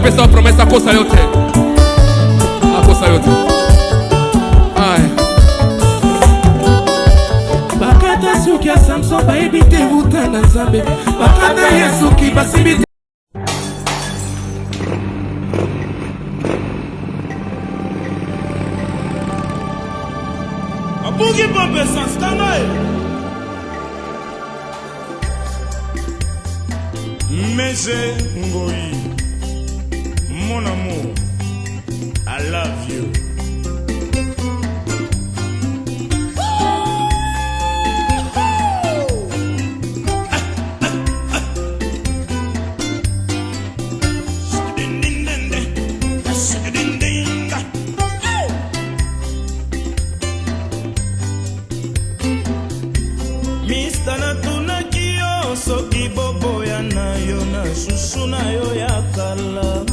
pesa promesa kosa yote. Akosa yote. Aye. Bakata suki ya Samson ba ebite vuta na Nzambe. Bakata Yesu ki basibite. Abugi Bobe Sanstangae Mese Ngoi, mon amour, I love you. Mista na tunaki yo soki bobo ya na yo na susu na yo ya kala.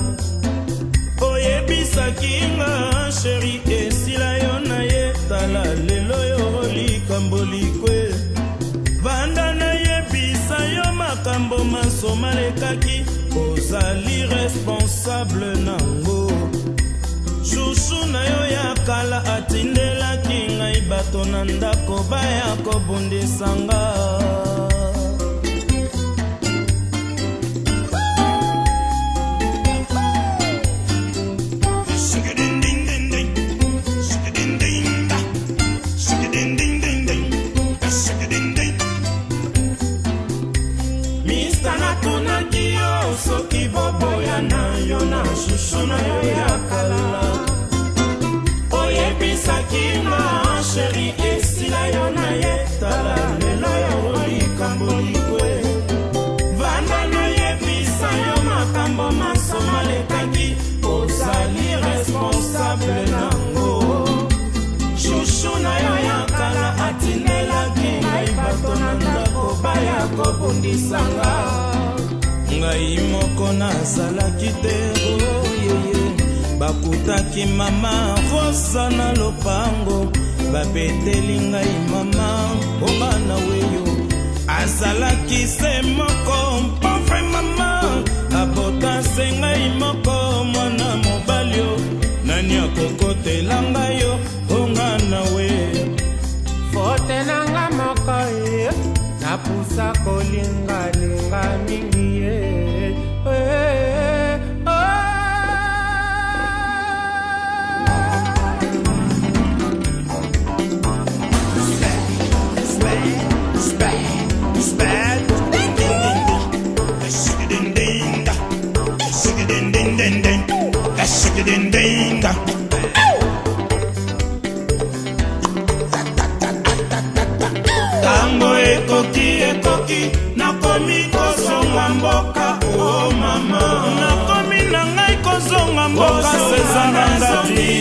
Oyebisaki nga sheri esila yo na ye tala lelo yo likambo likwe. Banda na yebisa yo makambo masoma lekaki ozali responsable nango. Susu na yo ya kala atindelaki ngai bato na ndako baya kobundisanga. Mista na tunaki yo soki boboya na yo na susu na yo ya kala. Oyebisaki nga sheri esila yo na ye tala lelo yo likambo likwe. Vanda na yebisa yo makambo masoma lekaki ozali responsable nango. Shushu na yo ya kala atindelaki ngai bato na ndako baya kobundisanga. Ngai moko nazalaki te bakutaki mama rosa na lopango babeteli ngai mama onga na weyo azalaki se moko mpofre mama abota se ngai moko mwana mobalio nani akokotela ngai yo onga na we Fote nanga moko ye napusa kolinga mingi ye. Tango ekoki nakomi kozonga mboka oh mama nakomi na ngai kozonga mboka sezanga ngati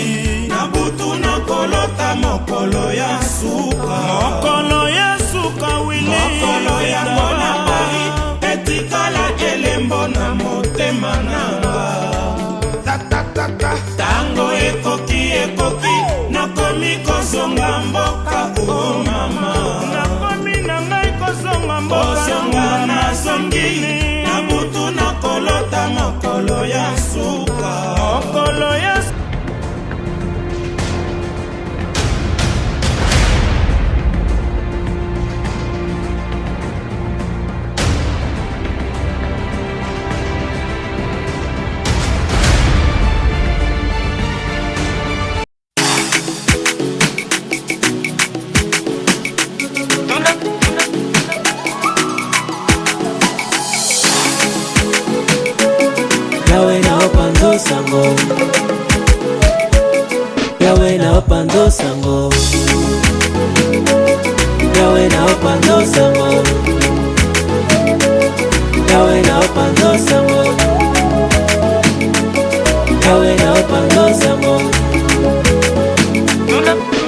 na butu nakolota mokolo ya suka wili mokolo ya mona Paris etikala elembo na motema nanga. Tango ekoki nakomi kozonga mboka oh mama nakomi na ngai kozonga mboka nazongi na butu nakolota mokolo ya suka Yawe na opando sango, Yawe na opando sango, Yawe na opando sango, Yawe na opando sango, Yawe na opando sango,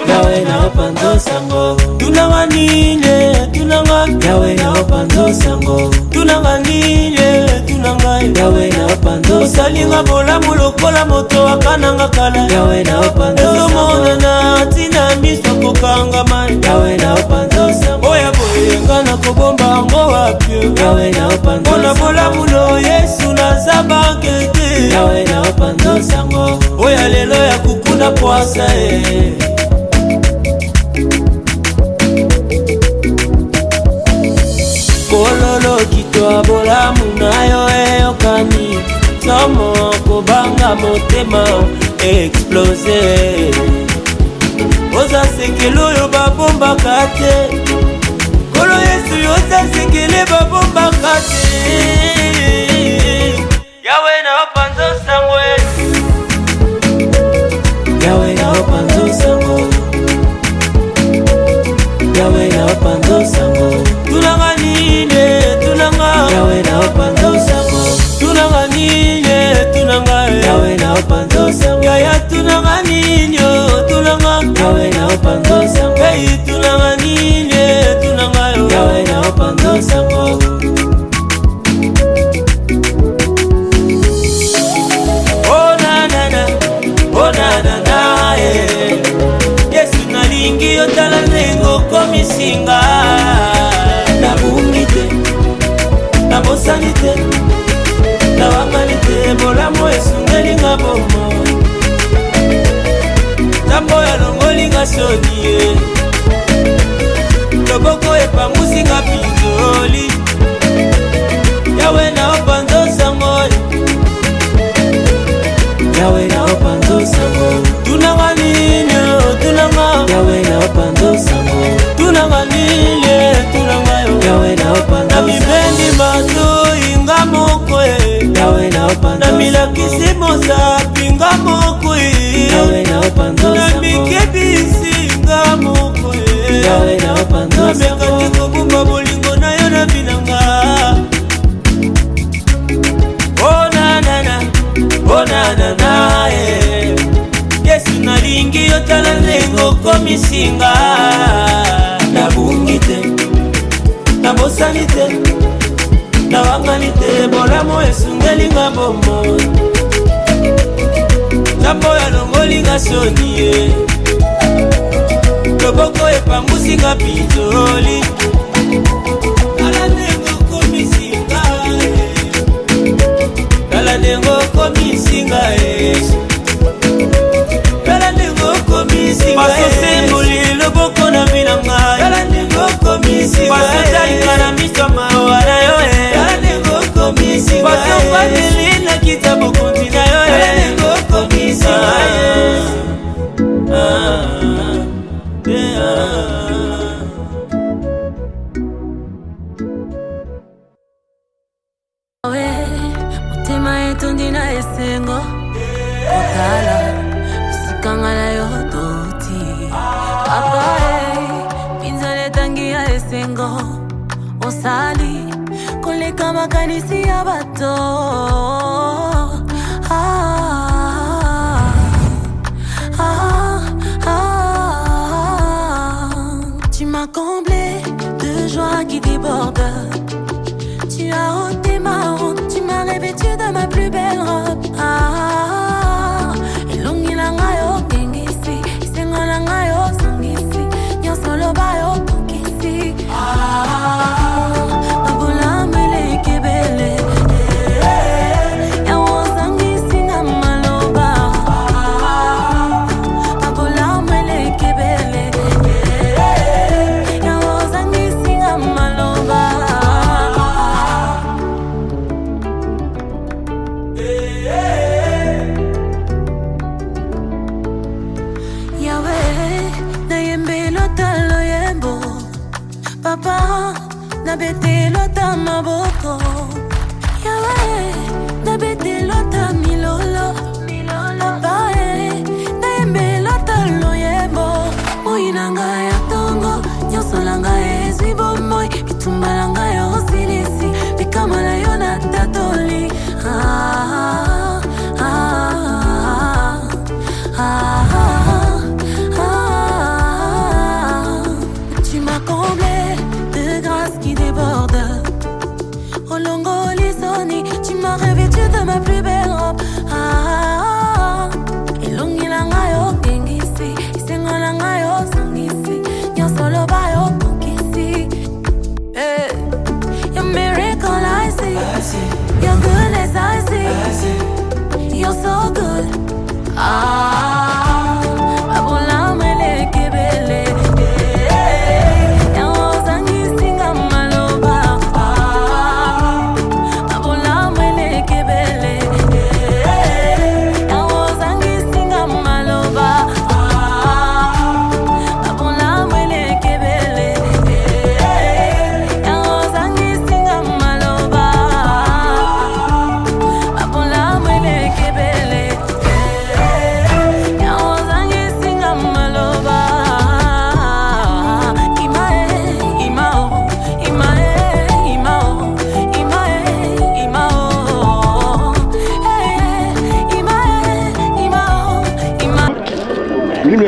Yawe na opando sango. Tunanganine, tunanga Yawe na opando sango. Tunanganine, tunanga Yawe na opando salinga bola mulokola moto akananga kala Yawe na opando sango. Mona na tina miso kokanga man Yawe na opando sango. Oya boyenga na kobomba ngo wapyo Yawe na opando sango. Ona bola mulo Yesu na zabakete Yawe na opando sango oya lelo ya kukuna poasa Kololo kitwa bolamu nayo eyokani Somo kobanga motema explose Oza sekelo yo babomba kate Kolo Yesu yoza sekele babomba kate Yawe na opanzo sango Yawe na opanzo sango Yawe na opanzo sango Tunanga nine, tunanga Yawe na opanzo sango Tunanga nine, tunanga Yawe na opanzo sango Yaya tunanga ninyo, tunanga Yawe na opanzo sango Hey tunanga nine, tunanga Yawe na opanzo sango Oh na na na, oh na na na Yesu nalingi yotala nengo komisinga Na bungite, na bosanite Na wamanite, bolamo esungelinga bomo Tambo ya longolinga sonie Loboko epangusinga pinzoli Yawe na opanzo sango Yawe na opanzo sango Tunanga ninyo, tunanga Yawe na opanzo sango Tunanga nile, tunanga Yawe na opanzo sango Na mibendi mato inga mokwe Yawe na opanzo sango Na milakisi moza pinga mokwe Yawe na opanzo sango Na mikebisi inga mokwe Yawe na opanzo sango Na mekati kobumba bolingo na yo na binanga Oh na na na, oh na na na Yesu nalingi yotala nengo komisinga Na bungite, na bosanite Na wanganite, bolamo esungelinga bomo Tambo ya longolinga sonie Loboko epangusinga pinzoli Tala nengo komisinga Tala nengo komisinga Tala nengo komisinga Paso sembuli loboko na minanga Tala nengo komisinga Paso talinga na misoma wana yo Tala nengo komisinga Paso famili na kitabu kontina yo Tala nengo komisinga Mutima yetu ndina esengo Kotala Musikanga na yototi Papa Pinzale tangi ya esengo Osali Koleka makanisi ya bato Tu m'as comblé de joie qui déborde Tu as ôté ma honte, tu m'as revêtu de ma plus belle robe. Elongi langa yo gengisi, isengo langa yo songisi, nyonso loba yo pokisi. Mabola mwele kebele, ya wosangisi na maloba. Mabola mwele kebele, ya wosangisi na maloba. Papa, na bete lota maboko Yawe, na bete lota milolo Papa, na yembe lota loyebo Moinanga ya tongo, nyonso langa ezwi bomoi Bitumba langa yo silisi, bikama na yo na tatoli Tu m'as comblé de grâce qui déborde Olongo lisoni, tu m'as revêtu de ma plus belle robe Elongi langa yo gengisi, isengo langa yo songisi Nyonso loba yo pokisi Your miracle I see Your goodness I see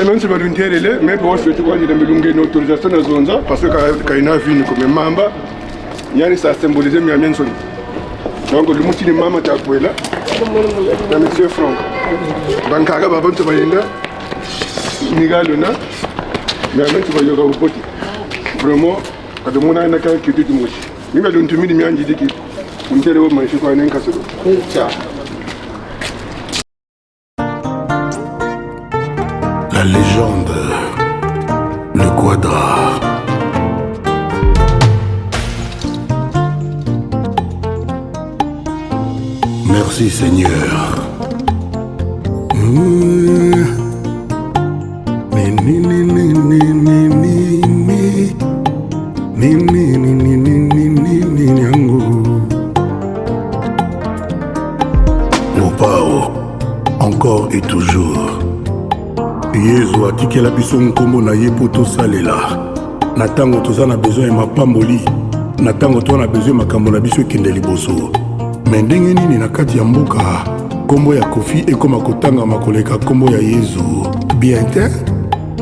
Même si je suis mais pour ce que je une autorisation de Zonza, parce que quand il y a vu comme Mamba, il y a ça symbolisé mes amis. Donc le mot de Mama est là, monsieur Franck. Donc à la base, tu vas y aller, Nigalona, mais même tu vas y aller au petit. Vraiment, quand on a une carrière qui est du mouche. Il m'a donné une minute, il dit qu'il y a un peu de choses à faire. La légende, le quadra. Merci Seigneur. Lopao, encore et toujours. Yezo atikela biso nkombo na ye po tosalela na ntango toza na besoin ya mapamboli na ntango toza na besoin makambo na biso ekende liboso me ndenge nini na kati ya mboka nkombo ya Kofi ekoma kotangama koleka nkombo ya Yezu bien te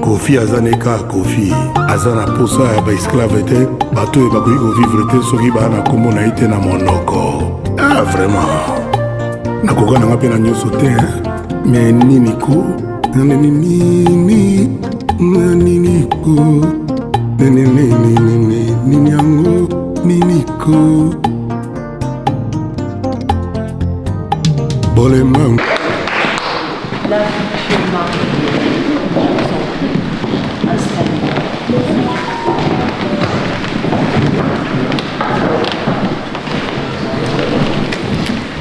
Kofi aza neka Kofi aza na posa ya baesclave te bato oyo bakoki kovivre te soki baa na nkombo na ye te na monoko vraiment nakoka nanga mpe na nyonso te me nini ko nini ko bolema la future mariée, installée.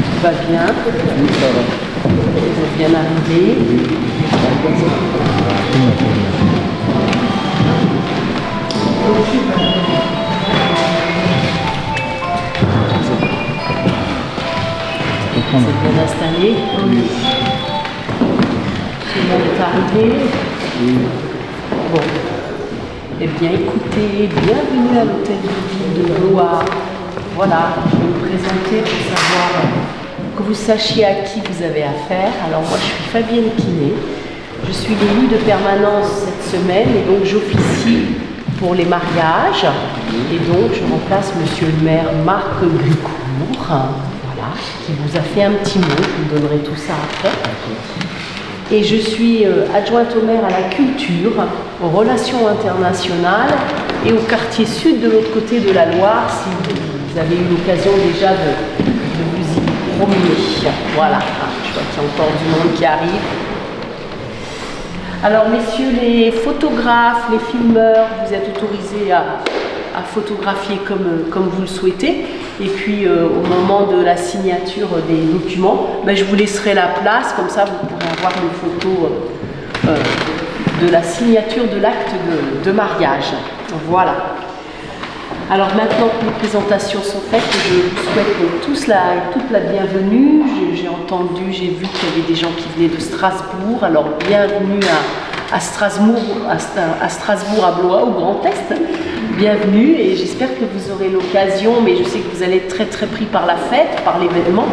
Tout va bien? Vous êtes bien arrivés? Vous êtes bien installés? Oui. Tout le monde est arrivé? Oui. Bon. Eh bien, écoutez, bienvenue à l'hôtel de ville de Blois. Voilà, je vais me présenter pour savoir que vous sachiez à qui vous avez affaire. Alors moi, je suis Fabienne Quinet. Je suis l'élue de permanence cette semaine et donc j'officie pour les mariages. Et donc, je remplace monsieur le maire Marc Gricourt, voilà, qui vous a fait un petit mot. Je vous donnerai tout ça après. Et je suis adjointe au maire à la culture, aux relations internationales et au quartier sud de l'autre côté de la Loire, si vous avez eu l'occasion déjà de vous y promener. Voilà, je vois qu'il y a encore du monde qui arrive. Alors messieurs les photographes, les filmeurs, vous êtes autorisés à photographier comme vous le souhaitez. Et puis au moment de la signature des documents, je vous laisserai la place, comme ça vous pourrez avoir les photos de la signature de l'acte de mariage. Voilà. Alors maintenant que les présentations sont faites, je vous souhaite tous toute la bienvenue. J'ai entendu, j'ai vu qu'il y avait des gens qui venaient de Strasbourg. Alors bienvenue à Strasbourg, à Blois, au Grand Est. Bienvenue et j'espère que vous aurez l'occasion, mais je sais que vous allez être très très pris par la fête, par l'événement,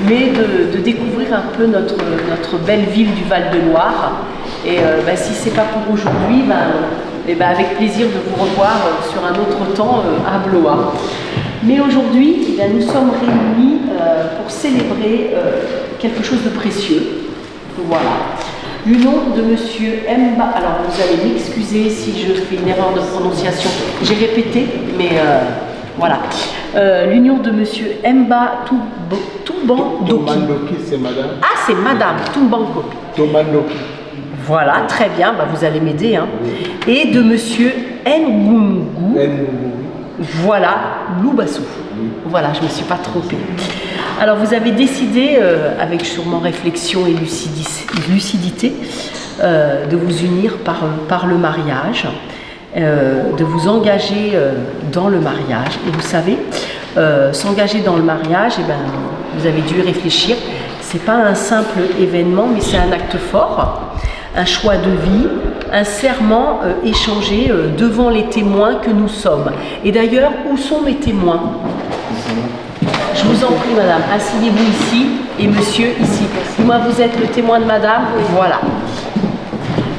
mais de découvrir un peu notre belle ville du Val-de-Loire. Et si c'est pas pour aujourd'hui, avec plaisir de vous revoir sur un autre temps à Blois. Mais aujourd'hui, nous sommes réunis pour célébrer quelque chose de précieux. Voilà. L'union de monsieur Mba, alors vous allez m'excuser si je fais une erreur de prononciation, j'ai répété, mais voilà. L'union de monsieur Mba Tumbandoki. Tomandoki, c'est madame. Ah, c'est madame Tumbandoki. Tomandoki. Voilà, très bien, bah, vous allez m'aider. Hein. Et de monsieur Ngungu. Voilà, Loubassou. Voilà, je ne me suis pas trompée. Alors, vous avez décidé, avec sûrement réflexion et lucidité, de vous unir par le mariage, de vous engager dans le mariage. Et vous savez, s'engager dans le mariage, eh ben, vous avez dû y réfléchir. C'est pas un simple événement, mais c'est un acte fort, un choix de vie, un serment échangé devant les témoins que nous sommes. Et d'ailleurs, où sont mes témoins? Je vous en prie, madame, asseyez-vous ici et monsieur ici. Moi, vous êtes le témoin de madame, voilà.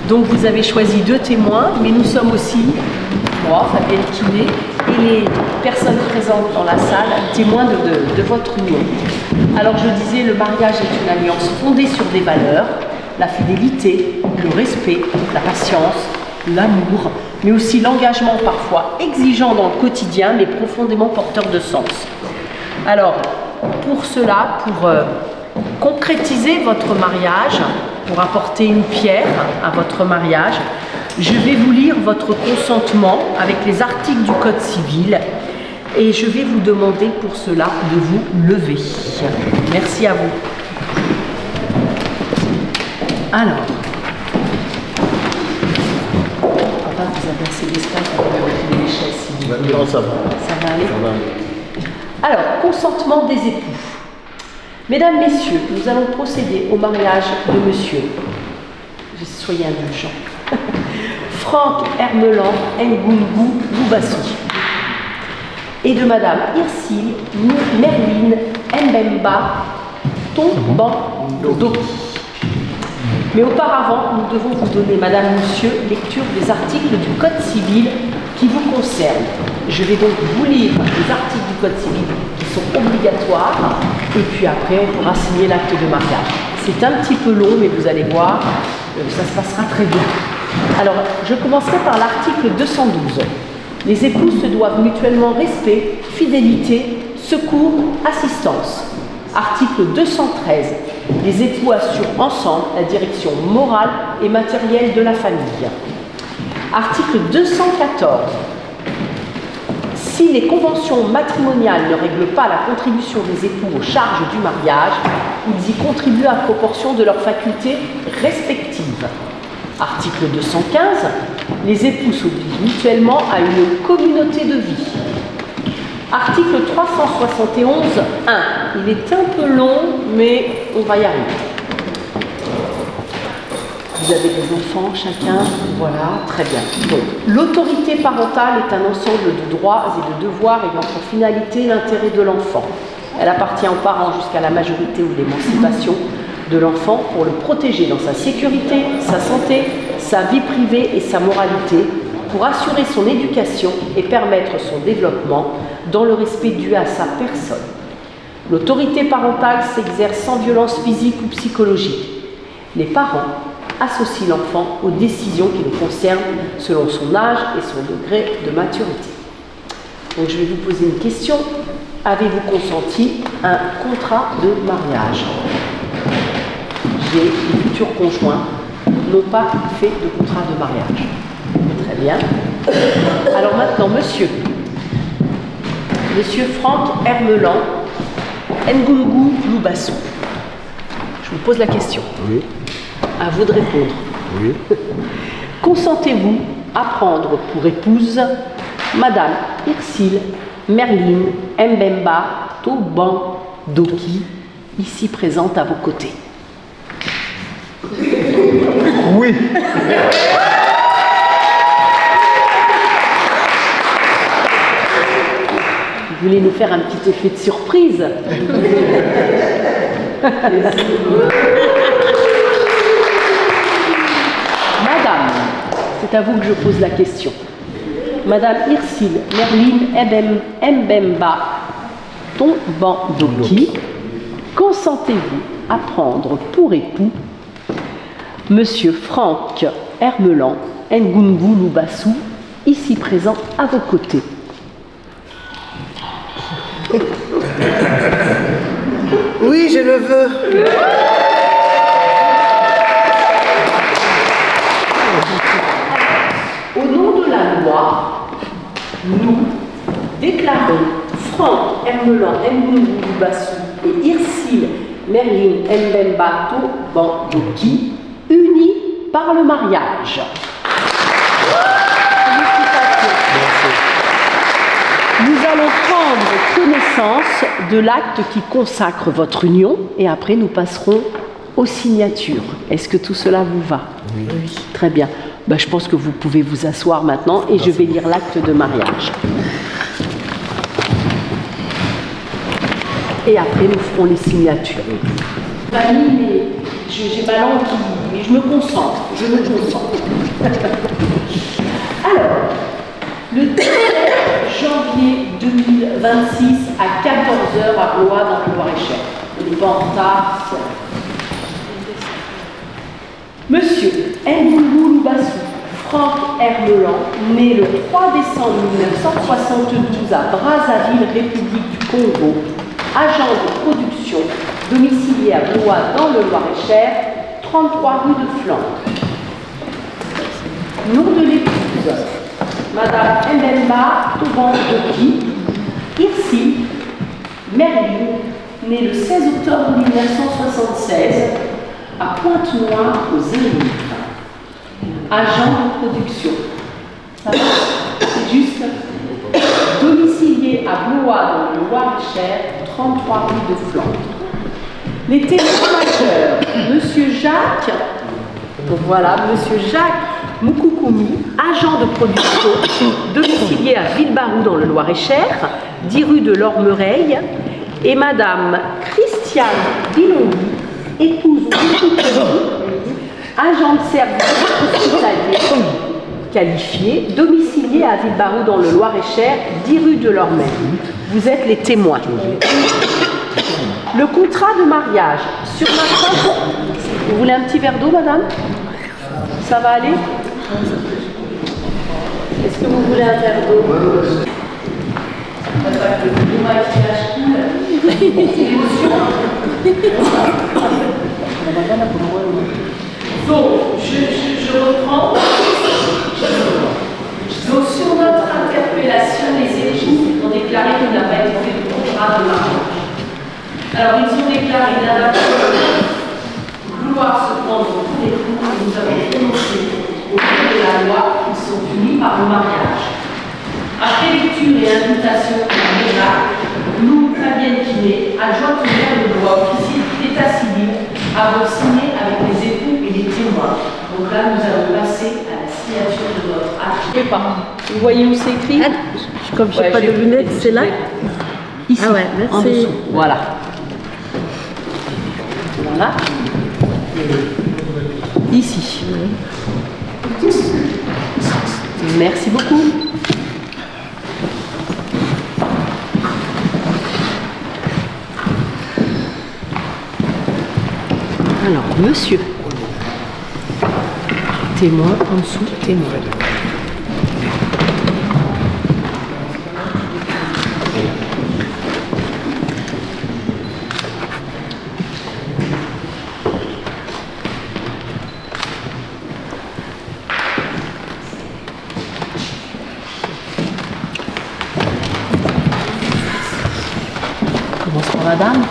Donc, vous avez choisi 2 témoins, mais nous sommes aussi, moi, Fabienne Kiné, et les personnes présentes dans la salle, témoins de votre union. Alors, je disais, le mariage est une alliance fondée sur des valeurs, la fidélité, le respect, la patience, l'amour, mais aussi l'engagement parfois exigeant dans le quotidien, mais profondément porteur de sens. Alors, pour cela, pour concrétiser votre mariage, pour apporter une pierre à votre mariage, je vais vous lire votre consentement avec les articles du Code civil et je vais vous demander pour cela de vous lever. Merci à vous. Alors, papa, vous avez assez d'espace pour retirer les chaises si vous voulez. Non, ça va. Ça va aller? Ça va. Alors, consentement des époux. Mesdames, Messieurs, nous allons procéder au mariage de Monsieur, soyez indulgents, Franck Hermelan Ngungu Loubassou et de Madame Irsile Merline Mbemba Tombandoki. Mais auparavant, nous devons vous donner, Madame, Monsieur, lecture des articles du Code civil qui vous concernent. Je vais donc vous lire les articles du Code civil qui sont obligatoires et puis après on pourra signer l'acte de mariage. C'est un petit peu long, mais vous allez voir, ça se passera très bien. Alors, je commencerai par l'article 212. Les époux se doivent mutuellement respect, fidélité, secours, assistance. Article 213. Les époux assurent ensemble la direction morale et matérielle de la famille. Article 214. Si les conventions matrimoniales ne règlent pas la contribution des époux aux charges du mariage, ils y contribuent à proportion de leurs facultés respectives. Article 215. Les époux s'obligent mutuellement à une communauté de vie. Article 371.1. Il est un peu long, mais on va y arriver. Vous avez des enfants, chacun, voilà, très bien. Donc, l'autorité parentale est un ensemble de droits et de devoirs ayant pour finalité l'intérêt de l'enfant. Elle appartient aux parents jusqu'à la majorité ou l'émancipation de l'enfant pour le protéger dans sa sécurité, sa santé, sa vie privée et sa moralité, pour assurer son éducation et permettre son développement dans le respect dû à sa personne. L'autorité parentale s'exerce sans violence physique ou psychologique. Les parents associent l'enfant aux décisions qui le concernent selon son âge et son degré de maturité. Donc je vais vous poser une question. Avez-vous consenti à un contrat de mariage? Les futurs conjoints n'ont pas fait de contrat de mariage. Très bien. Alors maintenant, monsieur Franck Hermelan Ngungu Loubassou. Je vous pose la question. Oui. À vous de répondre. Oui. Consentez-vous à prendre pour épouse Madame Irsile Merline Mbemba Tombandoki, ici présente à vos côtés? Oui. Vous voulez nous faire un petit effet de surprise? Madame, c'est à vous que je pose la question. Madame Irsile Merline Mbemba Tombandoki, consentez-vous à prendre pour époux Monsieur Franck Hermelan Ngungu Loubassou, ici présent à vos côtés? Oui. Oui, je le veux. Au nom de la loi, nous déclarons Franck Hermelan Mbungu Bassou et Irsile Merlin Mbembato Bandoki unis par le mariage. Nous allons prendre connaissance de l'acte qui consacre votre union et après nous passerons aux signatures. Est-ce que tout cela vous va? Oui. Très bien. Ben, je pense que vous pouvez vous asseoir maintenant et je vais lire l'acte de mariage. Et après nous ferons les signatures. Fanny, mais j'ai ma langue qui... Mais je me concentre. Alors, le 17 janvier 2026 à 14h à Blois dans le Loir-et-Cher. On n'est pas en retard. Monsieur Mbungu Bassou Franck Hermelan, né le 3 décembre 1972 à Brazzaville, République du Congo, agent de production, domicilié à Blois dans le Loir-et-Cher, 33 rue de Flandre. Nom de l'épouse, Madame Mbemba Tobandoki, Irsile Merlin, née le 16 octobre 1976 à Pointe-Noire aux Zénith, agent de production. Ça va? C'est juste. Domicilié à Blois dans le Loir-et-Cher, 33 rue de Flandre. Les téléspectateurs, Monsieur Jacques, voilà, Monsieur Jacques Moukoukoumi, agent de production, domicilié à Villebarou dans le Loir-et-Cher, 10 rue de l'Ormereille, et Madame Christiane Bilongi, épouse Moukoukoumi, agent de service hospitalier qualifié, domicilié à Villebarou dans le Loir-et-Cher, 10 rue de l'Ormereille. Vous êtes les témoins. Le contrat de mariage sur ma table. Vous voulez un petit verre d'eau, madame? Ça va aller? Est-ce que vous voulez un verre d'eau? Donc, je reprends. Donc, sur notre interpellation, les époux ont déclaré qu'il n'a pas été fait de contrat de mariage. Alors, ils ont déclaré vouloir se prendre tous les coups et nous avons prononcé au nom de la loi qu'ils sont unis par le mariage. Après lecture et invitation à miracle, nous, Fabienne Kiné, adjointe au maire de Blois, officier d'état civil, avons signé avec les époux et les témoins. Donc là, nous allons passer à la signature de notre acte. Vous voyez où c'est écrit? Comme je n'ai pas de lunettes, c'est là? Ici, ah ouais, merci. en dessous. Voilà. Voilà. Ici. Merci beaucoup. Alors, monsieur. Témoin en dessous, témoin. Commence par madame.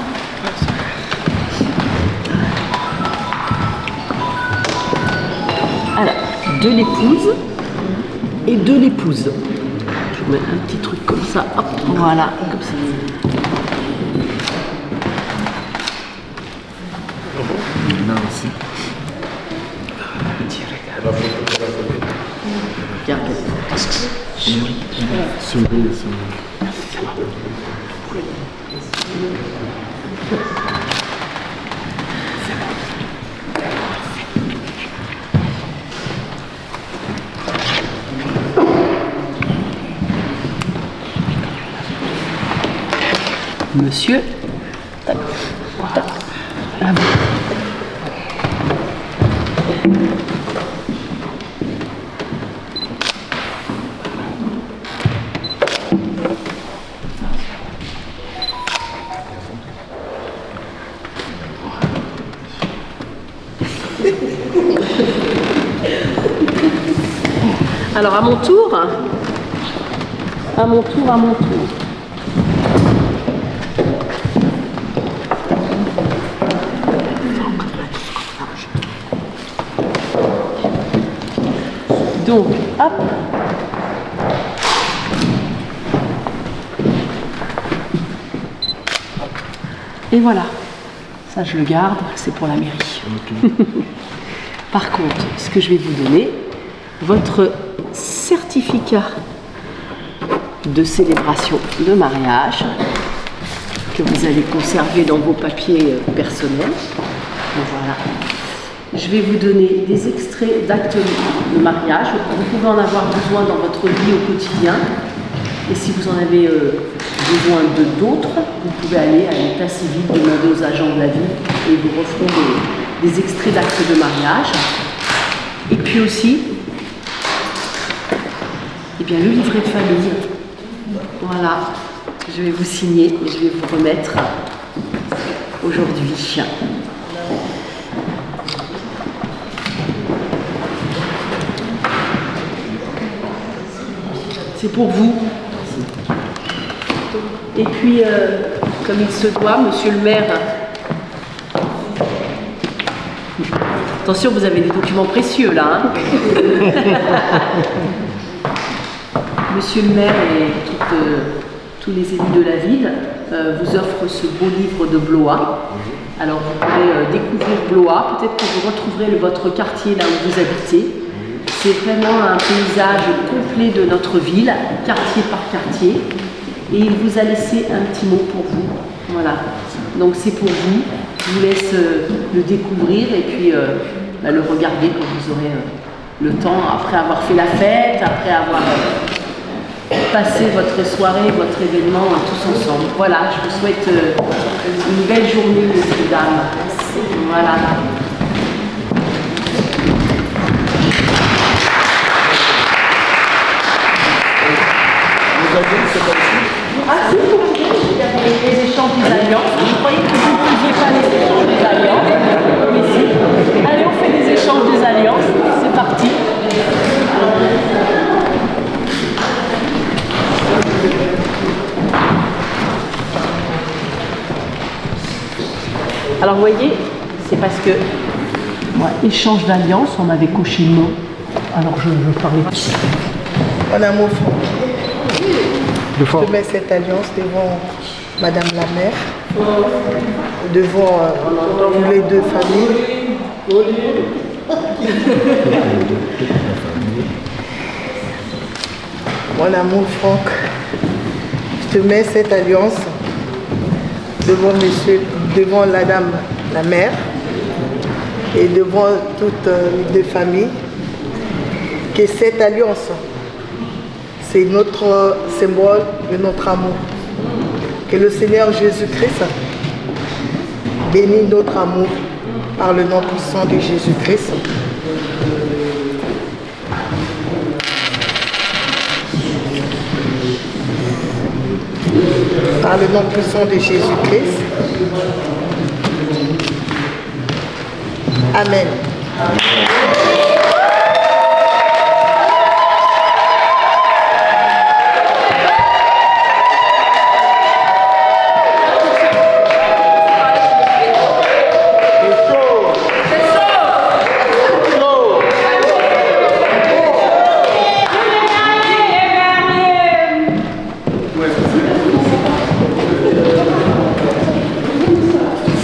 Alors, de l'épouse et de l'épouse. Je vous mets un petit truc comme ça, hop, voilà, comme ça. Là aussi. Regardez. Monsieur, tac, tac, à vous. Alors à mon tour. À mon tour. Donc, hop. Et voilà. Ça, je le garde, c'est pour la mairie. Okay. Par contre, ce que je vais vous donner, votre certificat de célébration de mariage que vous allez conserver dans vos papiers personnels. Voilà. Je vais vous donner des extraits d'actes de mariage. Vous pouvez en avoir besoin dans votre vie au quotidien. Et si vous en avez besoin d'autres, vous pouvez aller à l'état civil, demander aux agents de la ville et ils vous referont des extraits d'actes de mariage. Et puis aussi, eh bien, le livret de famille. Voilà, je vais vous signer et je vais vous remettre aujourd'hui. C'est pour vous. Et puis, comme il se doit, monsieur le maire, attention, vous avez des documents précieux là. Hein. Monsieur le maire et tous les élus de la ville vous offrent ce beau livre de Blois. Alors vous pourrez découvrir Blois, peut-être que vous retrouverez votre quartier là où vous habitez. C'est vraiment un paysage complet de notre ville, quartier par quartier. Et il vous a laissé un petit mot pour vous. Voilà. Donc c'est pour vous. Je vous laisse le découvrir et puis le regarder quand vous aurez le temps, après avoir fait la fête, après avoir passé votre soirée, votre événement tous ensemble. Voilà, je vous souhaite une belle journée, messieurs, dames. Voilà. Ah si, il y avait les échanges des alliances. Je croyais que vous ne faisiez pas les échanges des alliances. Mais si. Allez, on fait des échanges des alliances. C'est parti. Alors vous voyez, c'est parce que moi, échange d'alliance, on m'avait coché le mot. Alors je parlais pas. Mon amour, je mets cette alliance devant Madame la maire, devant les deux familles. Mon amour Franck, je te mets cette alliance devant la dame, la mère, et devant toutes les deux familles, que cette alliance, c'est notre symbole de notre amour. Que le Seigneur Jésus-Christ bénisse notre amour par le nom puissant de Jésus-Christ. Par le nom puissant de Jésus-Christ. Amen.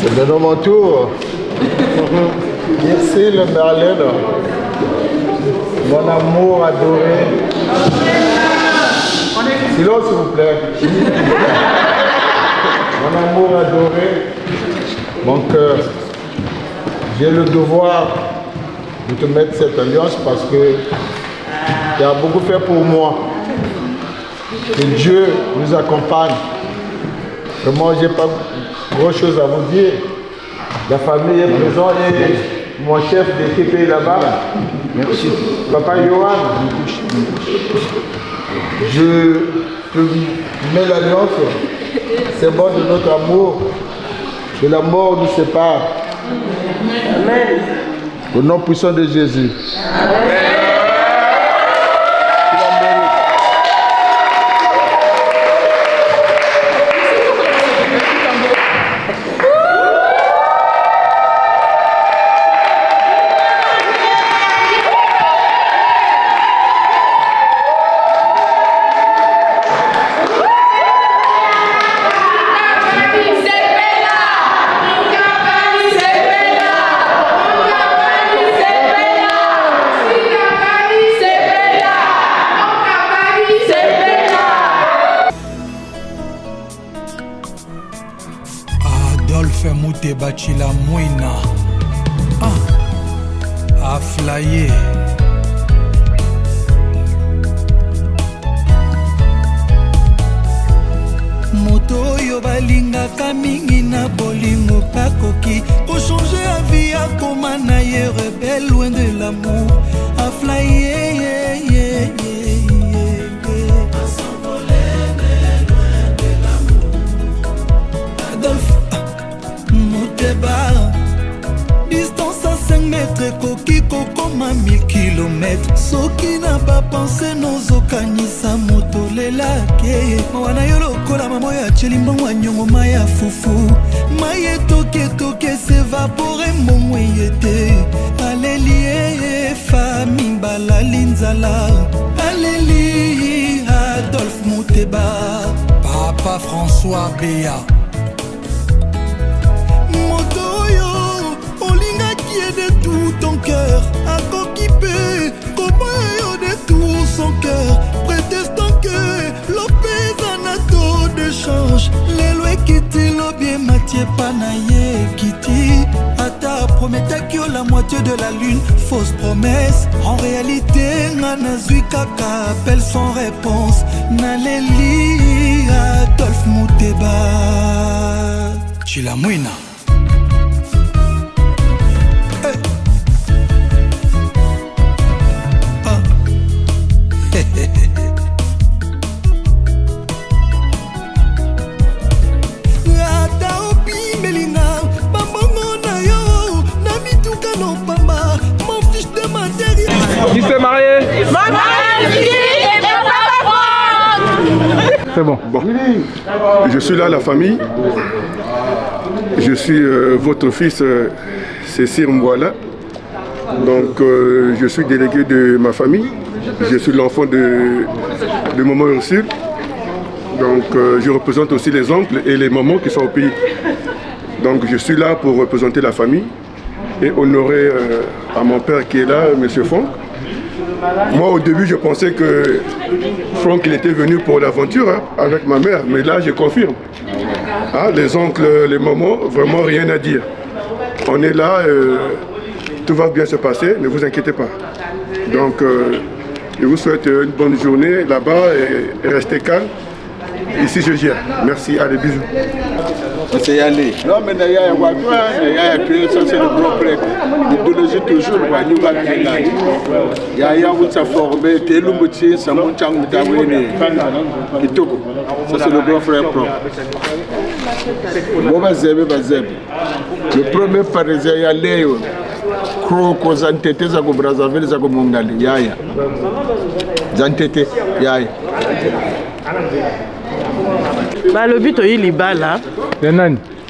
C'est de mon tour. Merci le Merlin, mon amour adoré. Silence s'il vous plaît. Mon amour adoré, mon cœur. J'ai le devoir de te mettre cette alliance parce que tu as beaucoup fait pour moi. Que Dieu nous accompagne. Vraiment, je n'ai pas grand chose à vous dire. La famille est présente et mon chef d'équipe est là-bas. Merci. Papa Johan, je te mets l'alliance. C'est bon de notre amour. Que la mort nous sépare. Amen. Au nom puissant de Jésus. Amen. Adolphe Mouteba Chila Mouina a flyé. Moto oyo balingaka mingi na bolingo kakoki changer la vie akoma na ye rebelle loin de l'amour a flyé. Adolphe Mouteba, distance à 5 mètres, koki kokoma 1000 km. Soki na ba pensé nozokanisa moto lelake. Mawana yo lokola mamo ya chelimbongo anyongo maya fufu. Maye toke toke s'évapore mongo yete. Alléluia famille balali nzala. Alléluia Adolphe Mouteba. Papa François Béa. De tout ton cœur, à coquipé, comment de tout son cœur, prétestant que l'opé anato de change, les lois qui t'y l'obie Mathieu Panaye Kitty, Ata promettait que la moitié de la lune, fausse promesse, en réalité, Nanazui Kaka appelle sans réponse, Naléli Adolphe Mouteba, Chilamouina. Qui s'est marié? C'est bon. Bon. Je suis là, la famille. Je suis votre fils Cécile Mouala. Donc je suis délégué de ma famille. Je suis l'enfant de Maman Ursule. Donc je représente aussi les oncles et les mamans qui sont au pays. Donc je suis là pour représenter la famille et honorer à mon père qui est là, M. Franck. Moi au début je pensais que Franck il était venu pour l'aventure hein, avec ma mère, mais là je confirme. Hein, les oncles, les mamans, vraiment rien à dire. On est là, tout va bien se passer, ne vous inquiétez pas. Donc je vous souhaite une bonne journée là-bas et restez calme. Ici je gère. Merci, allez bisous. C'est y aller. Non mais il y a ça c'est le gros prêtre. L'idéologie toujours nous va créer. Il y a où ça formé Telumbuti, Samunchang Mutawini. Kitoko. Ça c'est le grand frère propre. Bon bazebe. Le premier parisien y aller. Kroko Zantete Zago Brazzaville Zago Mongali. Yaya. Zantete Yaya. Bah, le but il est bas là.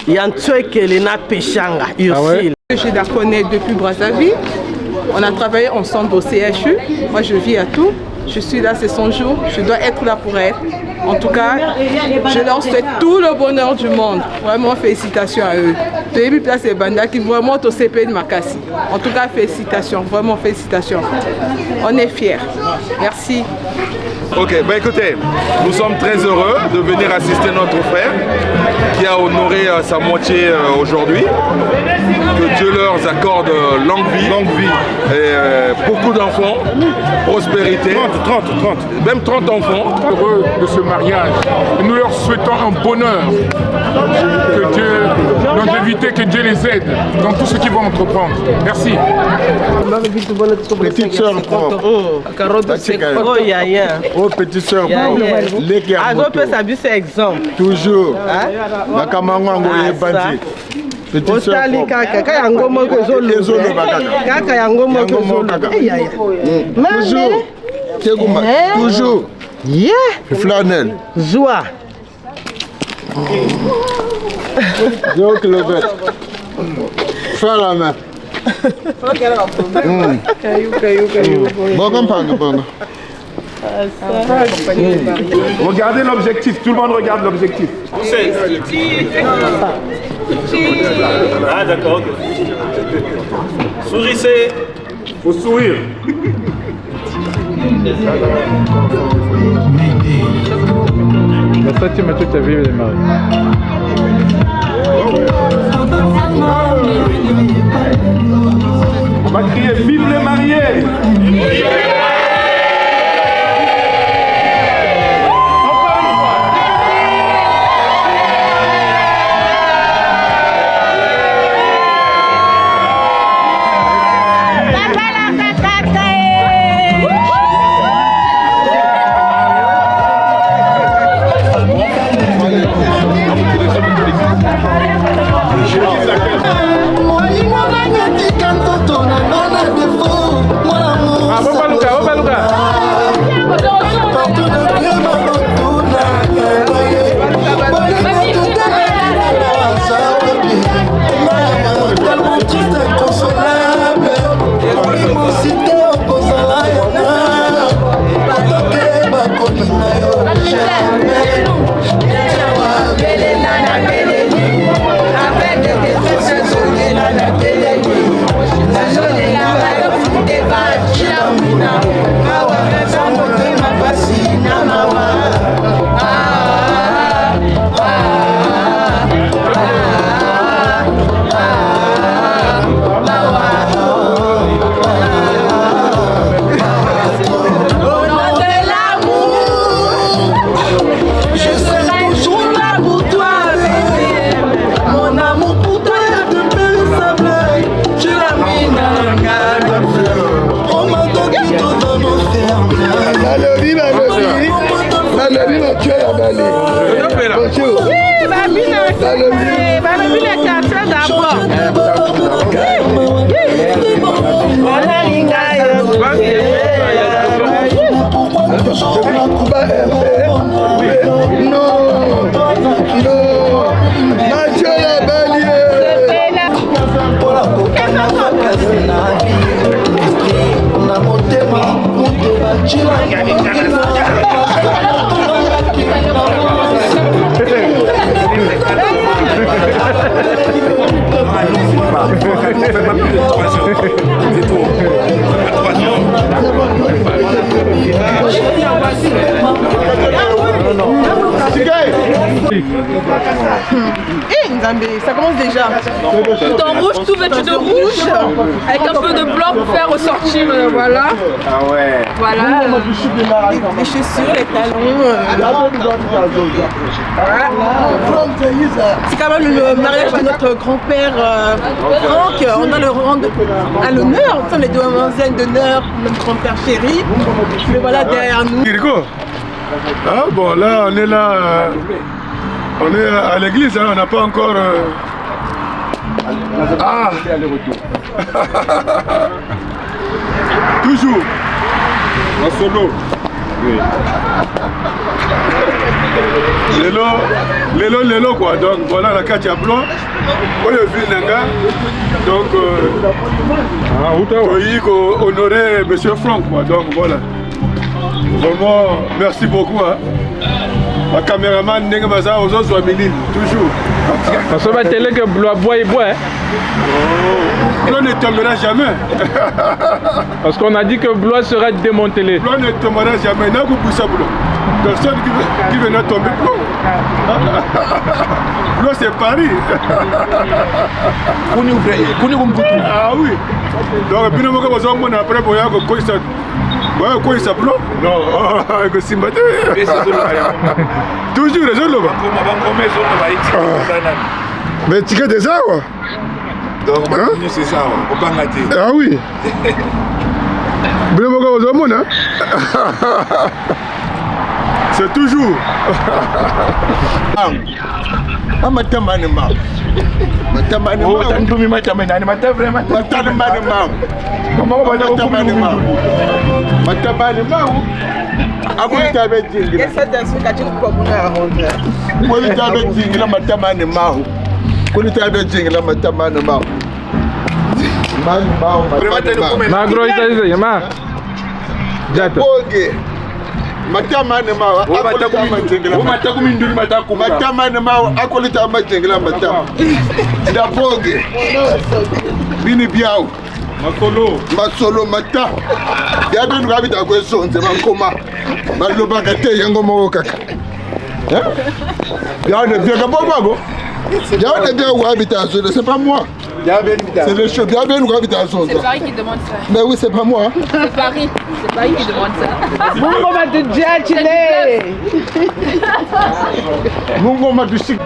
Il y a un truc qui est là, Péchanga, Ursule. Je la connais depuis Brazzaville. On a travaillé ensemble au CHU. Moi, je vis à tout. Je suis là, c'est son jour. Je dois être là pour elle. En tout cas, je leur souhaite tout le bonheur du monde. Vraiment, félicitations à eux. Début place c'est Banda qui vraiment au CP de Makassi. En tout cas, félicitations, vraiment félicitations. On est fiers. Merci. Ok, bah écoutez, nous sommes très heureux de venir assister notre frère qui a honoré sa moitié aujourd'hui. Que Dieu leur accorde longue vie et beaucoup d'enfants, prospérité. 30. Même 30 enfants. Heureux de ce mariage. Et nous leur souhaitons un bonheur. Que Dieu, longévité, que Dieu les aide dans tout ce qu'ils vont entreprendre. Merci. Petite soeur propre. Oh, petite soeur propre. C'est exemple. Toujours. Nakamango et bandit. Petite soeur toujours. Yeah. Flanel. Joie. 0 km. Fais à la main. Bon, bon. Regardez l'objectif, tout le monde regarde l'objectif. Ah d'accord. Sourissez. Faut sourire. Ça, tu m'as tout à vu les maris. On va crier vive les mariés. Ça commence déjà. Tout en rouge, tout vêtu de rouge, avec un peu de blanc pour faire ressortir, voilà. Ah ouais. Voilà. Les chaussures, les talons. C'est quand même le mariage de notre grand-père Franck. On a le rang à l'honneur. Nous sommes les demoiselles d'honneur, notre grand-père chéri. Mais voilà derrière nous. Ah bon, là on est là. On est à l'église, hein, on n'a pas encore... Ah toujours en solo. Oui. Lélo quoi, donc voilà la carte à blanc. On est venu Nanga. Donc on honorer monsieur Franck quoi, donc voilà. Vraiment, merci beaucoup. Hein. La caméraman n'est pas ça aux autres toujours. Parce que télé que Blois boit et boit. Blois ne tombera jamais. Parce qu'on a dit que Blois sera démantelé. Blois ne tombera jamais. N'a que ça Blois. Personne qui venait tomber Blois. Blois c'est Paris. Ah oui. Donc bien moi quand on a après pour y avoir quoi ça. Ouais, quoi il s'appelle? Non, que Simbate. Toujours les autres là-bas. Mais tu as des arbres? Donc, c'est ça, on va pas. Ah oui. Bien, mon hein? C'est toujours. Akolita abejengela matamana mao. Magro itaise yama. Jata. Boge. Matamana mao. Matamana mao akolita amajengela matama. Da boge. Bini biao. Masolo mata. Yabe ngabita kwesonze bankoma. Baloba kate yango moko kaka. Yaone bien kababo. Yaone bien où habitation, c'est pas moi. C'est le show. Bien où habitation. C'est Paris qui demande ça. Mais oui, c'est pas moi. C'est Paris qui demande ça. Mungu matujachile. Mungu matushik.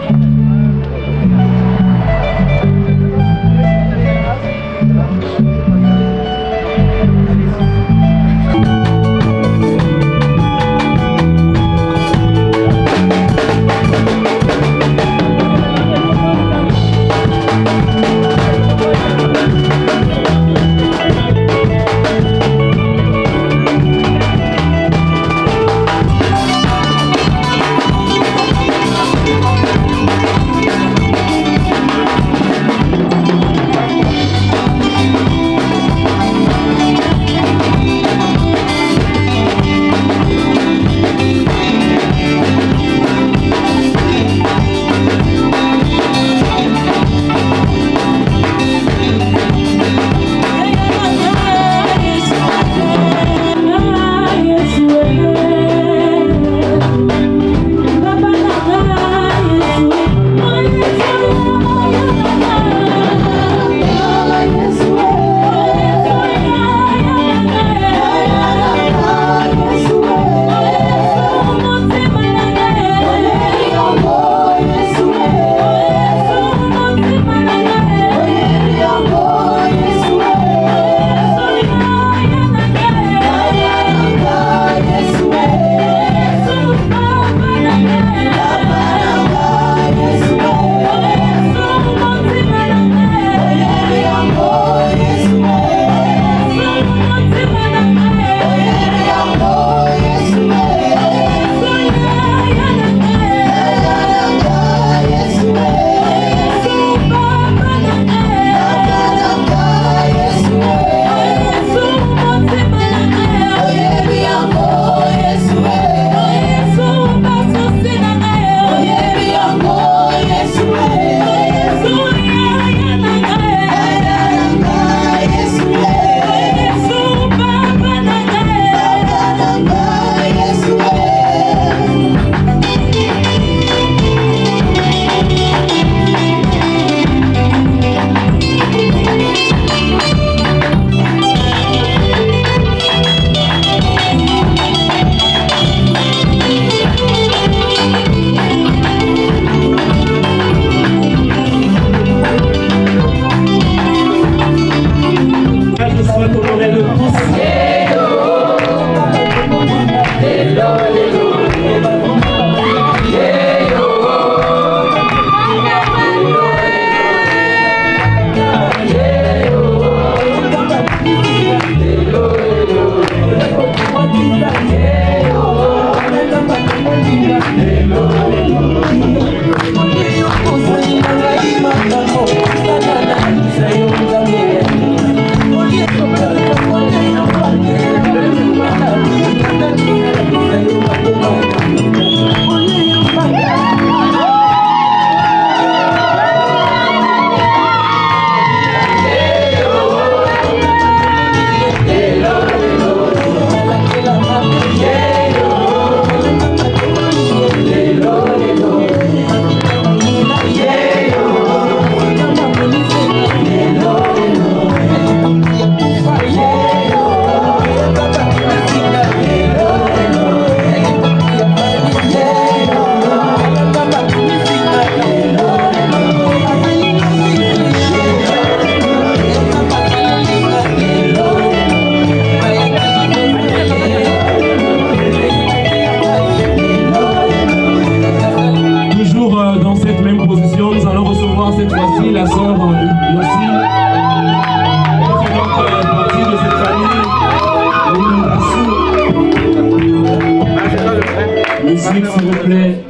Musique, s'il vous plaît.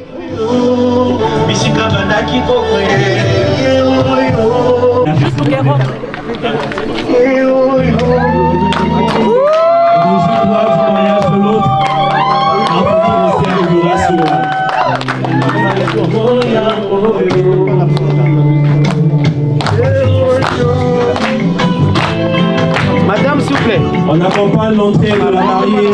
Madame, s'il vous plaît. On accompagne l'entrée de la mariée.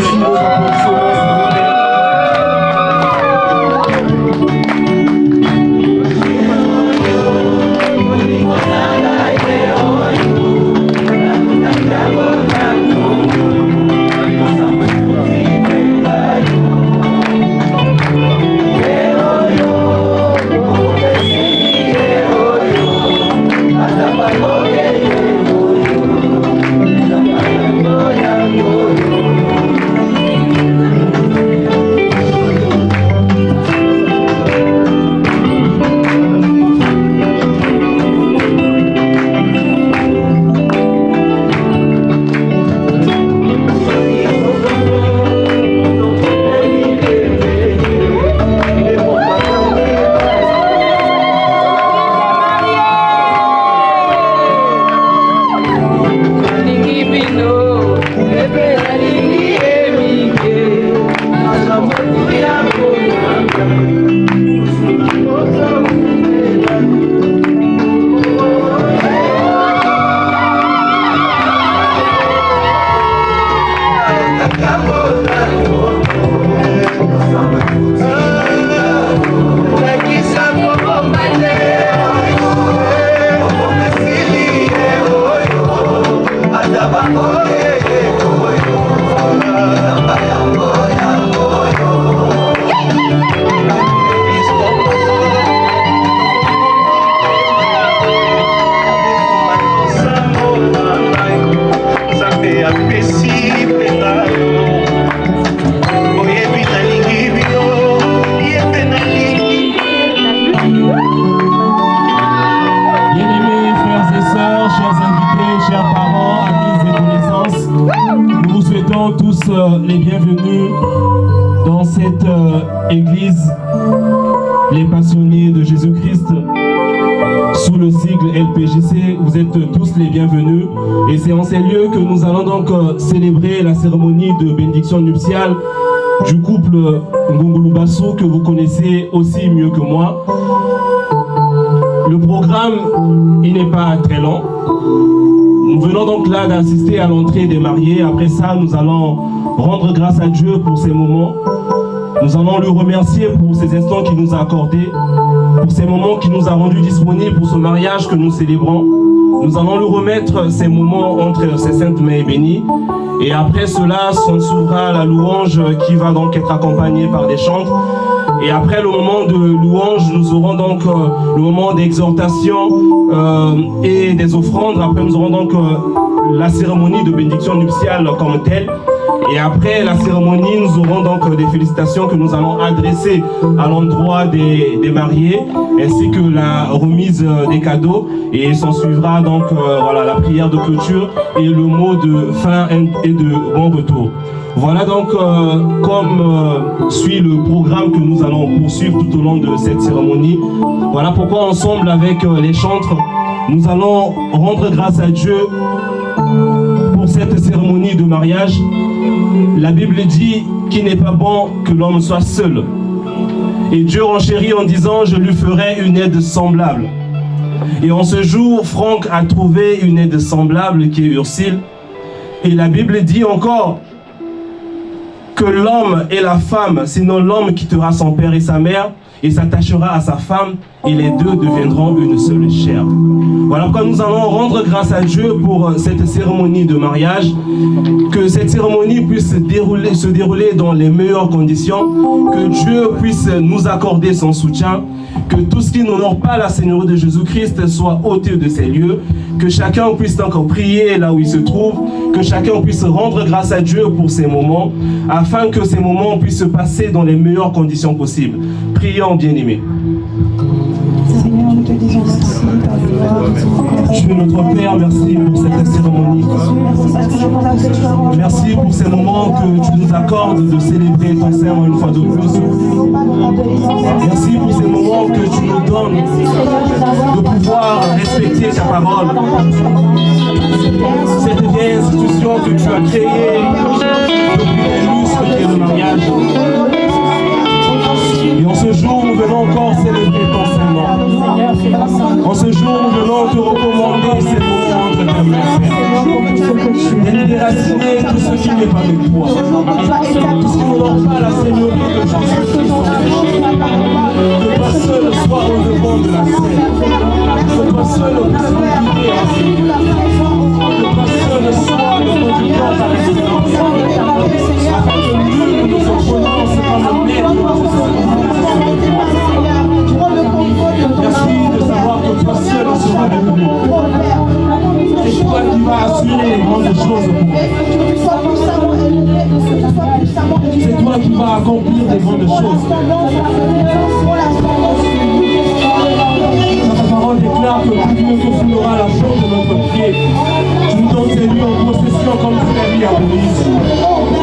Les bienvenus dans cette église, les passionnés de Jésus-Christ, sous le sigle LPJC. Vous êtes tous les bienvenus et c'est en ces lieux que nous allons donc célébrer la cérémonie de bénédiction nuptiale du couple Ngongolo Basso que vous connaissez aussi mieux que moi. Le programme, il n'est pas très long. Nous venons donc là d'assister à l'entrée des mariés. Après ça, nous allons rendre grâce à Dieu pour ces moments. Nous allons le remercier pour ces instants qu'il nous a accordés, pour ces moments qu'il nous a rendus disponibles pour ce mariage que nous célébrons. Nous allons lui remettre ces moments entre ses saintes mains bénies. Et après cela, s'en suivra la louange qui va donc être accompagnée par des chants. Et après le moment de louange, nous aurons donc le moment d'exhortation et des offrandes. Après, nous aurons donc la cérémonie de bénédiction nuptiale comme telle. Et après la cérémonie, nous aurons donc des félicitations que nous allons adresser à l'endroit des mariés, ainsi que la remise des cadeaux. Et s'en suivra donc voilà, la prière de clôture et le mot de fin et de bon retour. Voilà donc comme suit le programme que nous allons poursuivre tout au long de cette cérémonie. Voilà pourquoi ensemble avec les chantres, nous allons rendre grâce à Dieu pour cette cérémonie de mariage. La Bible dit qu'il n'est pas bon que l'homme soit seul. Et Dieu renchérit en disant « Je lui ferai une aide semblable ». Et en ce jour, Franck a trouvé une aide semblable qui est Ursule. Et la Bible dit encore que l'homme et la femme, sinon l'homme quittera son père et sa mère et s'attachera à sa femme et les deux deviendront une seule chair. Voilà pourquoi nous allons rendre grâce à Dieu pour cette cérémonie de mariage, que cette cérémonie puisse se dérouler dans les meilleures conditions, que Dieu puisse nous accorder son soutien, que tout ce qui n'honore pas la Seigneurie de Jésus-Christ soit ôté de ces lieux, que chacun puisse encore prier là où il se trouve, que chacun puisse rendre grâce à Dieu pour ces moments, afin que ces moments puissent se passer dans les meilleures conditions possibles. Prions, bien-aimés. Seigneur, nous te disons merci. Dieu notre Père, merci pour cette cérémonie. Merci pour ces moments que tu nous accordes de célébrer ton serment une fois de plus. Merci pour ces moments que tu nous donnes de pouvoir respecter ta parole. Cette vieille institution que tu as créée depuis des lustres qui est le mariage. Et en ce jour, nous venons encore célébrer ton Saint-Nom. En ce jour, nous venons te recommander ces moments entre tes mains. Et déraciner tout ce qui n'est pas de toi. Tout ce qui n'honore pas la Seigneurie de Jésus-Christ. Que toi seul sois au devant de la scène. Que toi seul puisse nous guider ainsi. Que toi seul sois le conducteur par l'existence. Afin que nul ne nous prononce comme le maître de ce merci de savoir que toi seul sera avec nous. C'est toi qui vas assurer les grandes choses pour nous. C'est toi qui vas accomplir les grandes choses. Ta parole déclare que tu nous foulera la chose de notre pied. Tu nous donnes ces lieux en possession comme tu l'as dit à Moïse.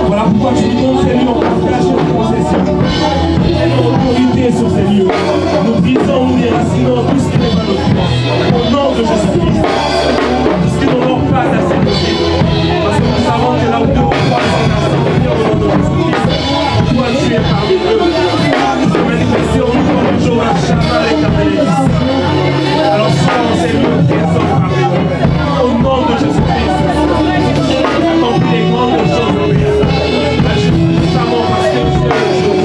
Voilà pourquoi tu nous donnes ces lieux en partage et en possession. Autorité sur ces lieux. Nous brisons, nous déracinons tout ce qui n'est pas de toi. Au nom de Jésus-Christ. Tout ce qui n'honore pas ta Seigneurie. Parce que nous savons que là où deux ou trois sont assemblés au nom de Jésus-Christ, toi tu es parmi eux. Nous sommes manifestés au nom de Joël, Chamal et Carmélis. Alors sois dans ces lieux présents parmi eux. Au nom de Jésus-Christ. Accomplis les grandes choses en Père. Nous savons parce que tu es le jour.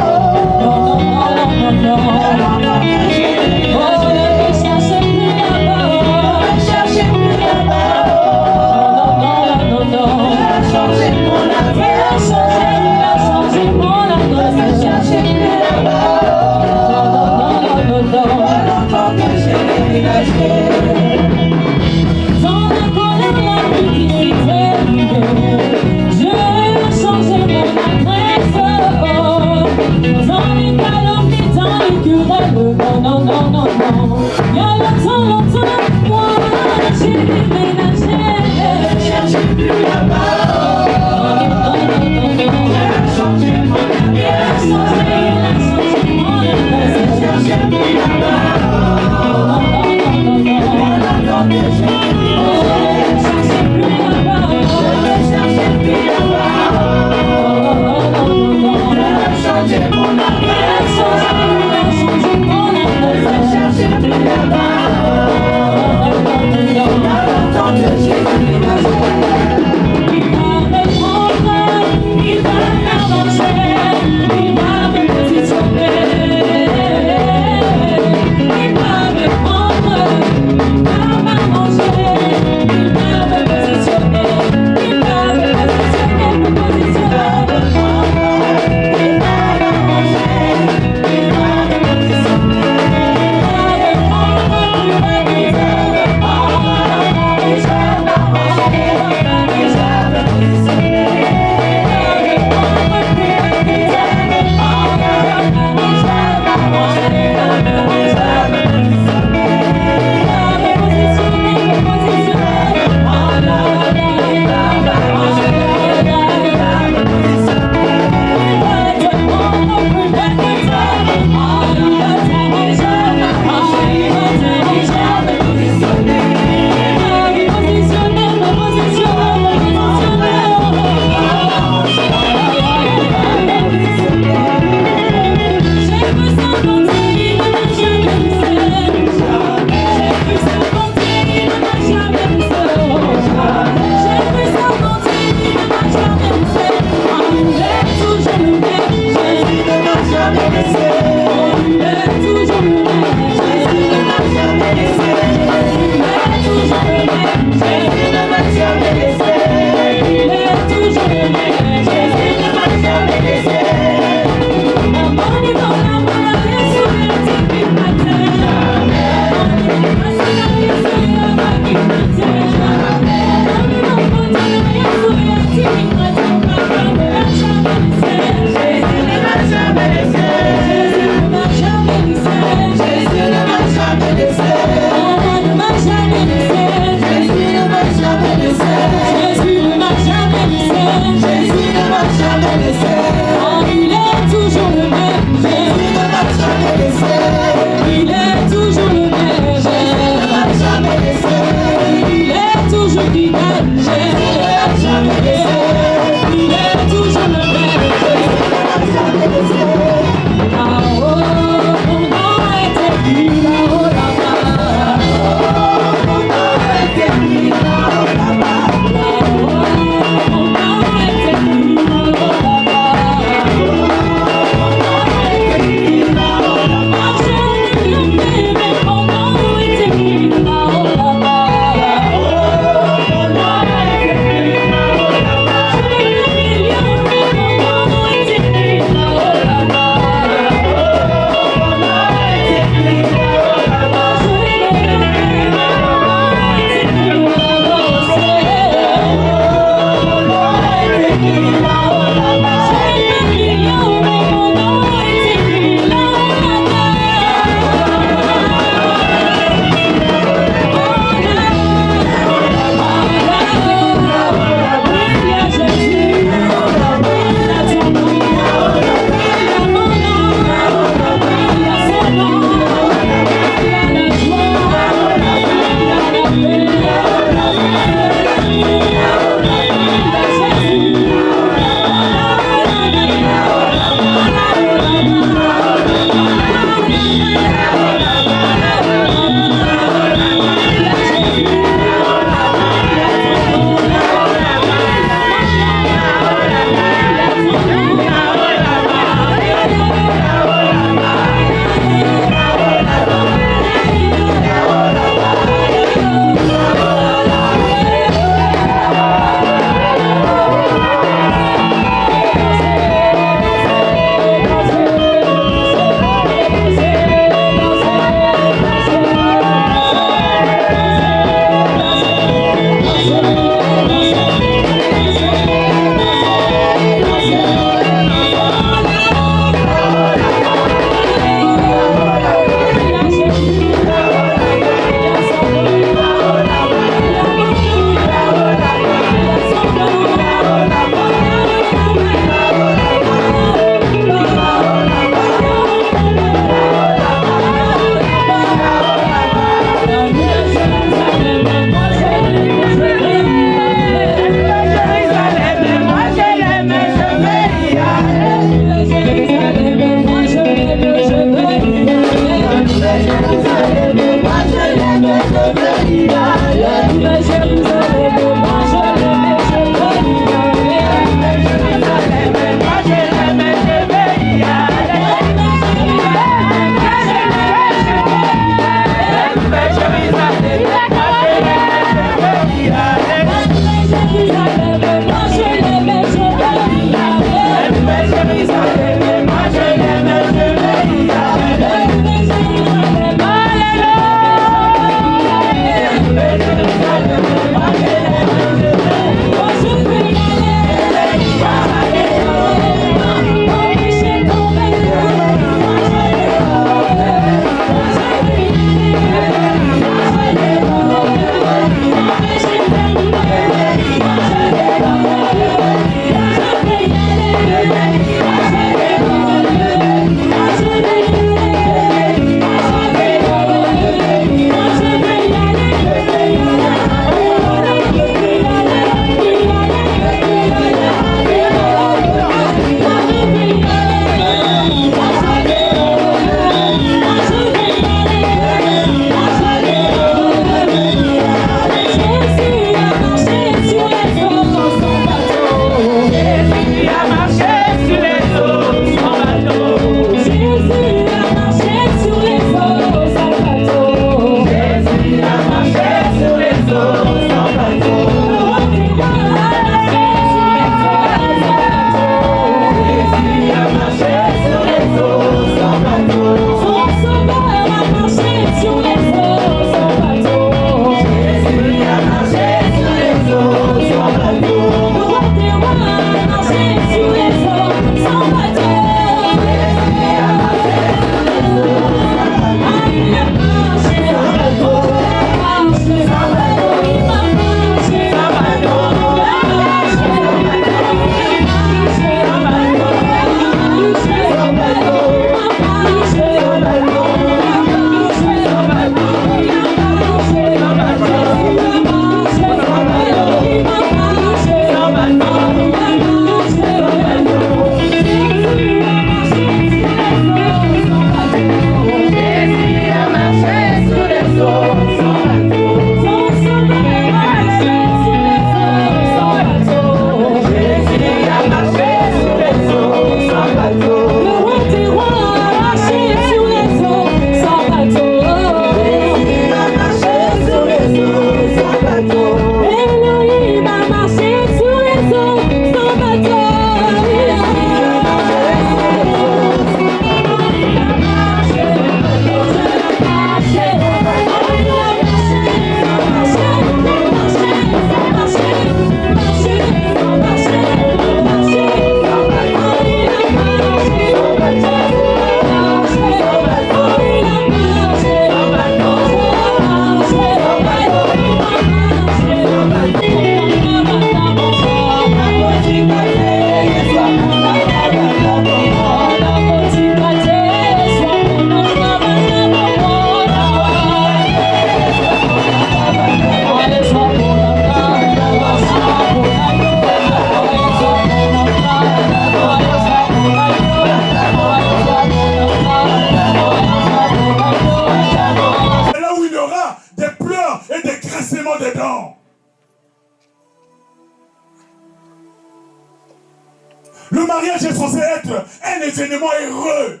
Le mariage est censé être un événement heureux.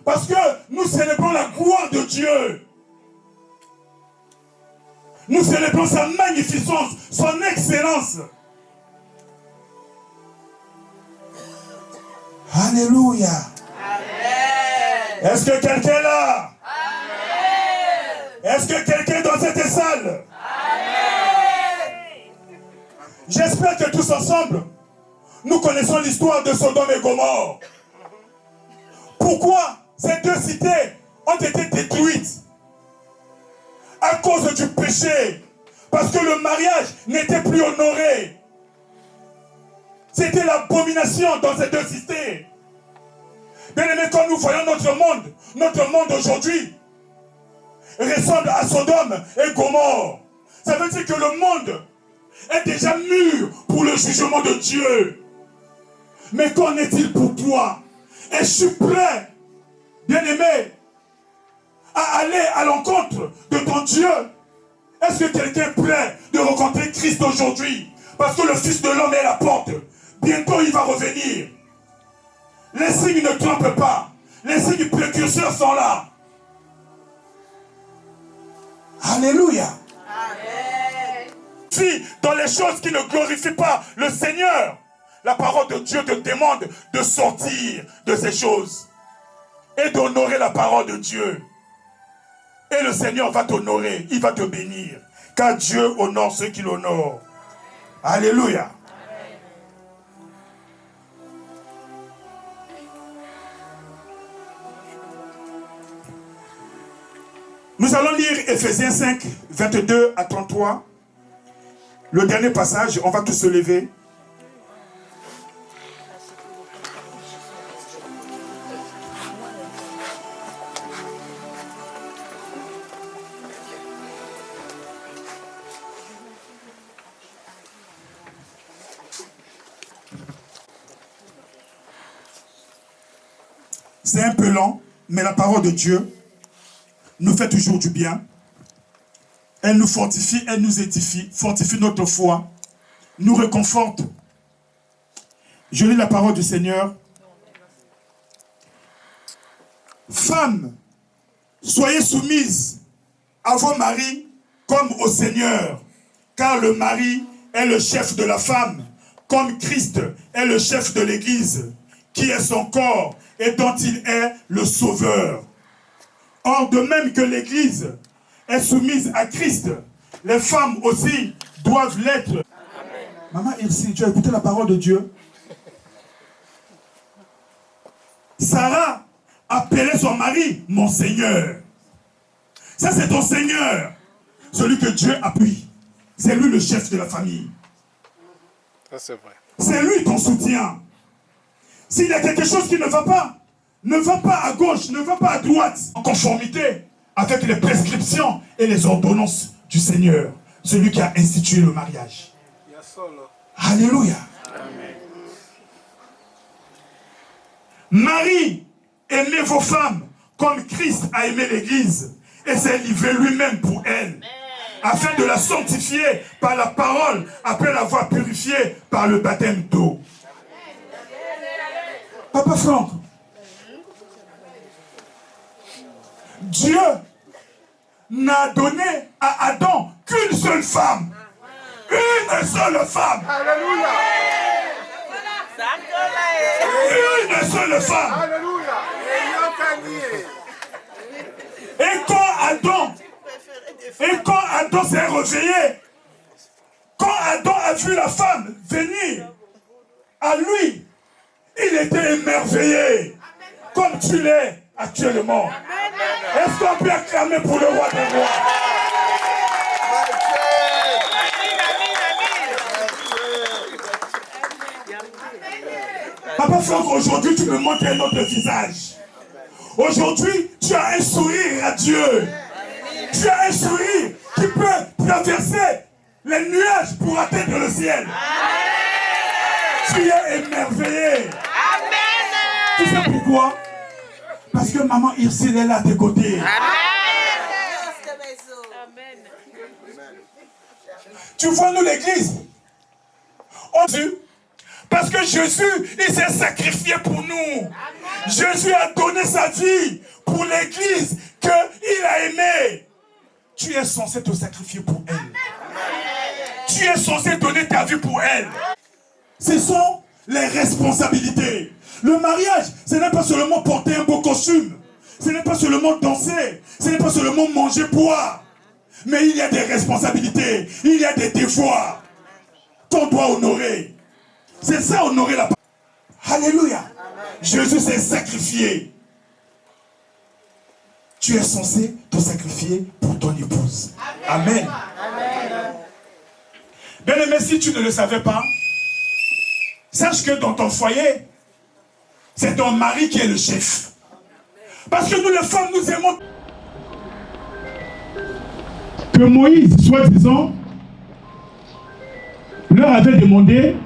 Parce que nous célébrons la gloire de Dieu. Nous célébrons sa magnificence, son excellence. Alléluia. Est-ce que quelqu'un est là? Est-ce que quelqu'un est dans cette salle? J'espère que tous ensemble, nous connaissons l'histoire de Sodome et Gomorrhe. Pourquoi ces deux cités ont été détruites? À cause du péché. Parce que le mariage n'était plus honoré. C'était l'abomination dans ces deux cités. Bien aimé, quand nous voyons notre monde aujourd'hui ressemble à Sodome et Gomorrhe. Ça veut dire que le monde est déjà mûr pour le jugement de Dieu. Mais qu'en est-il pour toi? Es-tu prêt, bien-aimé, à aller à l'encontre de ton Dieu Est-ce que quelqu'un est prêt de rencontrer Christ aujourd'hui? Parce que le Fils de l'homme est à la porte. Bientôt il va revenir. Les signes ne trompent pas. Les signes précurseurs sont là. Alléluia. Amen. Si dans les choses qui ne glorifient pas le Seigneur, la parole de Dieu te demande de sortir de ces choses et d'honorer la parole de Dieu. Et le Seigneur va t'honorer, il va te bénir. Car Dieu honore ceux qui l'honorent. Alléluia. Nous allons lire Ephésiens 5, 22 à 33. Le dernier passage, on va tous se lever. C'est un peu lent, mais la parole de Dieu nous fait toujours du bien. Elle nous fortifie, elle nous édifie, fortifie notre foi, nous réconforte. Je lis la parole du Seigneur. Femmes, soyez soumises à vos maris comme au Seigneur, car le mari est le chef de la femme, comme Christ est le chef de l'Église, qui est son corps et dont il est le sauveur. Or, de même que l'Église est soumise à Christ, les femmes aussi doivent l'être. Maman Irsi, tu as écouté la parole de Dieu? Sarah appelait son mari mon Seigneur. Ça, c'est ton Seigneur. Celui que Dieu appuie. C'est lui le chef de la famille. Ça, c'est vrai. C'est lui ton soutien. S'il y a quelque chose qui ne va pas à gauche, ne va pas à droite, en conformité avec les prescriptions et les ordonnances du Seigneur, celui qui a institué le mariage. Alléluia. Amen. Marie, aimez vos femmes comme Christ a aimé l'Église et s'est livré lui-même pour elle, afin de la sanctifier par la parole, après l'avoir purifiée par le baptême d'eau. Papa Franck, Dieu n'a donné à Adam qu'une seule femme. Une seule femme. Alléluia. Une seule femme. Alléluia. Et quand Adam s'est réveillé, quand Adam a vu la femme venir à lui, il était émerveillé, comme tu l'es actuellement. Est-ce qu'on peut acclamer pour le roi des rois? Papa Franck, aujourd'hui tu me montres un autre visage. Aujourd'hui, tu as un sourire à Dieu. Tu as un sourire qui peut traverser les nuages pour atteindre le ciel. Tu es émerveillé. Tu sais pourquoi? Parce que maman Irsil est là à tes côtés. Tu vois, nous l'église, parce que Jésus, il s'est sacrifié pour nous. Jésus a donné sa vie pour l'église qu'il a aimée. Tu es censé te sacrifier pour elle. Tu es censé donner ta vie pour elle. Ce sont les responsabilités. Le mariage, ce n'est pas seulement porter un beau costume. Ce n'est pas seulement danser. Ce n'est pas seulement manger, boire. Mais il y a des responsabilités. Il y a des devoirs qu'on doit honorer. C'est ça, honorer la parole. Alléluia. Jésus s'est sacrifié. Tu es censé te sacrifier pour ton épouse. Amen. Bien-aimé, si tu ne le savais pas, sache que dans ton foyer, c'est ton mari qui est le chef. Parce que nous les femmes, nous aimons que Moïse, soi-disant, leur avait demandé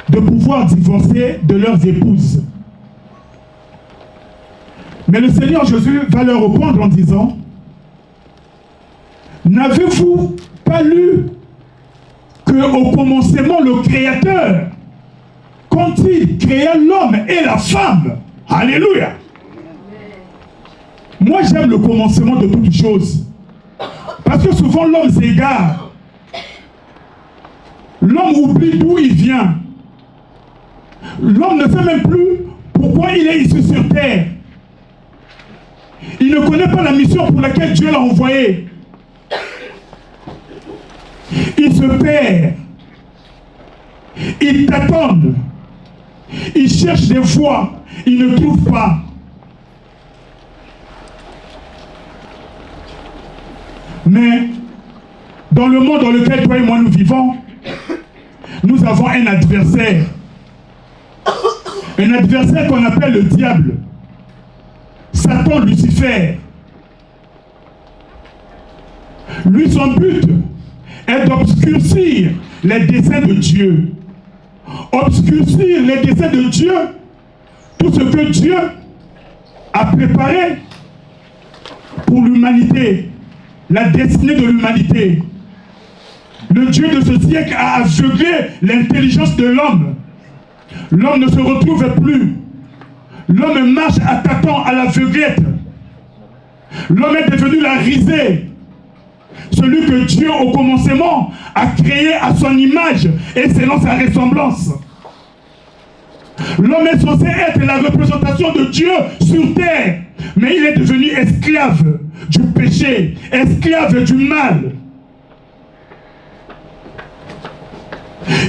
de pouvoir divorcer de leurs épouses. Mais le Seigneur Jésus va leur répondre en disant: N'avez-vous pas lu qu'au commencement, le Créateur, quand il créa l'homme et la femme, alléluia. Moi, j'aime le commencement de toutes choses. Parce que souvent, l'homme s'égare. L'homme oublie d'où il vient. L'homme ne sait même plus pourquoi il est ici sur terre. Il ne connaît pas la mission pour laquelle Dieu l'a envoyé. Il se perd. Il tâtonne. Il cherche des voies. Il ne trouve pas. Mais dans le monde dans lequel toi et moi nous vivons, nous avons un adversaire. Un adversaire qu'on appelle le diable. Satan, Lucifer. Lui, son but est d'obscurcir les desseins de Dieu. Obscurcir les desseins de Dieu. Tout ce que Dieu a préparé pour l'humanité. La destinée de l'humanité. Le Dieu de ce siècle a aveuglé l'intelligence de l'homme. L'homme ne se retrouve plus. L'homme marche à tâtons, à l'aveuglette. L'homme est devenu la risée. Celui que Dieu, au commencement, a créé à son image et selon sa ressemblance. L'homme est censé être la représentation de Dieu sur terre. Mais il est devenu esclave du péché, esclave du mal.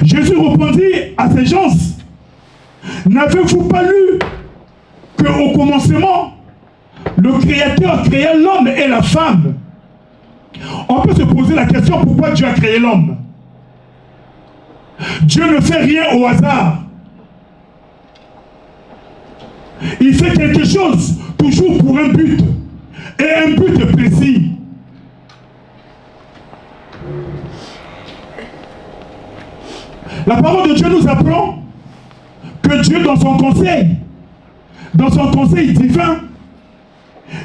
Jésus répondit à ces gens, n'avez-vous pas lu qu'au commencement, le Créateur créa l'homme et la femme? On peut se poser la question, pourquoi Dieu a créé l'homme? Dieu ne fait rien au hasard. Il fait quelque chose, toujours pour un but, et un but précis. La parole de Dieu nous apprend que Dieu, dans son conseil divin,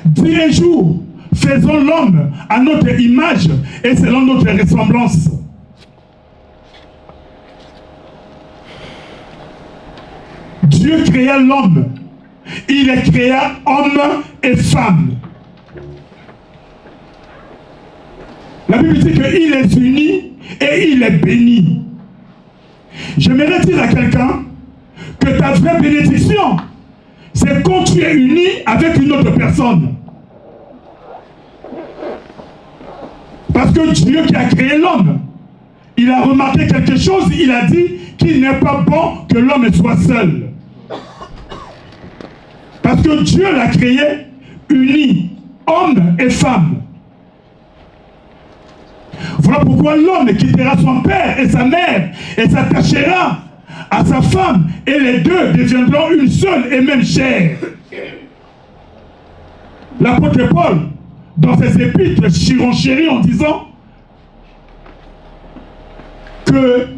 dit un jour, faisons l'homme à notre image et selon notre ressemblance. Dieu créa l'homme. Il est créé homme et femme. La Bible dit qu'il est uni et il est béni. J'aimerais dire à quelqu'un que ta vraie bénédiction, c'est quand tu es uni avec une autre personne. Parce que Dieu qui a créé l'homme, il a remarqué quelque chose, il a dit qu'il n'est pas bon que l'homme soit seul. Parce que Dieu l'a créé uni, homme et femme. Voilà pourquoi l'homme quittera son père et sa mère et s'attachera à sa femme et les deux deviendront une seule et même chair. L'apôtre Paul, dans ses épîtres, chirenchérit en disant que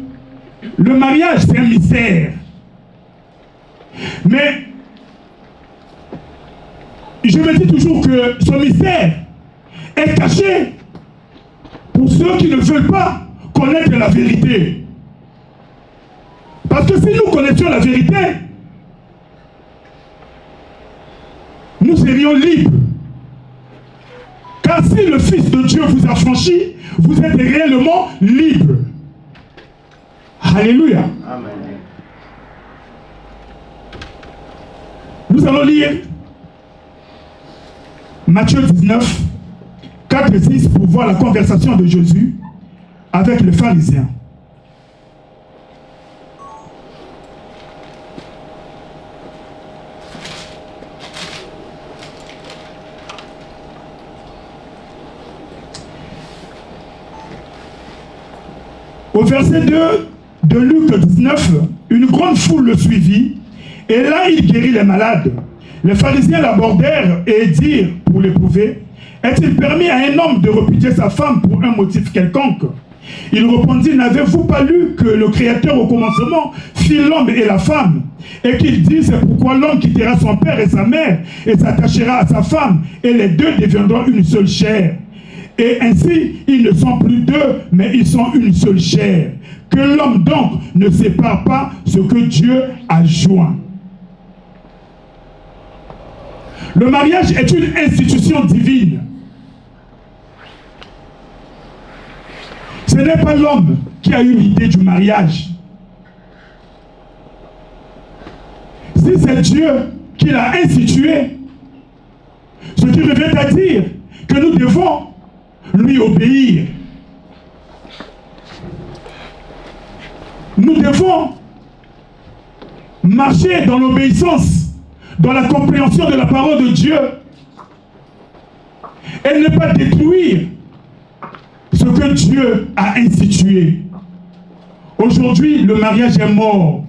le mariage c'est un mystère. Mais je me dis toujours que ce mystère est caché pour ceux qui ne veulent pas connaître la vérité. Parce que si nous connaissions la vérité, nous serions libres. Car si le Fils de Dieu vous a franchi, vous êtes réellement libre. Alléluia. Amen. Nous allons lire Matthieu 19, 4 et 6 pour voir la conversation de Jésus avec les pharisiens. Au verset 2 de Luc 19, une grande foule le suivit, et là il guérit les malades. Les pharisiens l'abordèrent et dirent, pour l'éprouver, est-il permis à un homme de repudier sa femme pour un motif quelconque? Il répondit, n'avez-vous pas lu que le Créateur au commencement fit l'homme et la femme? Et qu'il dit, c'est pourquoi l'homme quittera son père et sa mère et s'attachera à sa femme, et les deux deviendront une seule chair. Et ainsi, ils ne sont plus deux, mais ils sont une seule chair. Que l'homme donc ne sépare pas ce que Dieu a joint. Le mariage est une institution divine. Ce n'est pas l'homme qui a eu l'idée du mariage. Si c'est Dieu qui l'a institué, ce qui revient à dire que nous devons lui obéir. Nous devons marcher dans l'obéissance, dans la compréhension de la parole de Dieu et ne pas détruire ce que Dieu a institué. Aujourd'hui, le mariage est mort.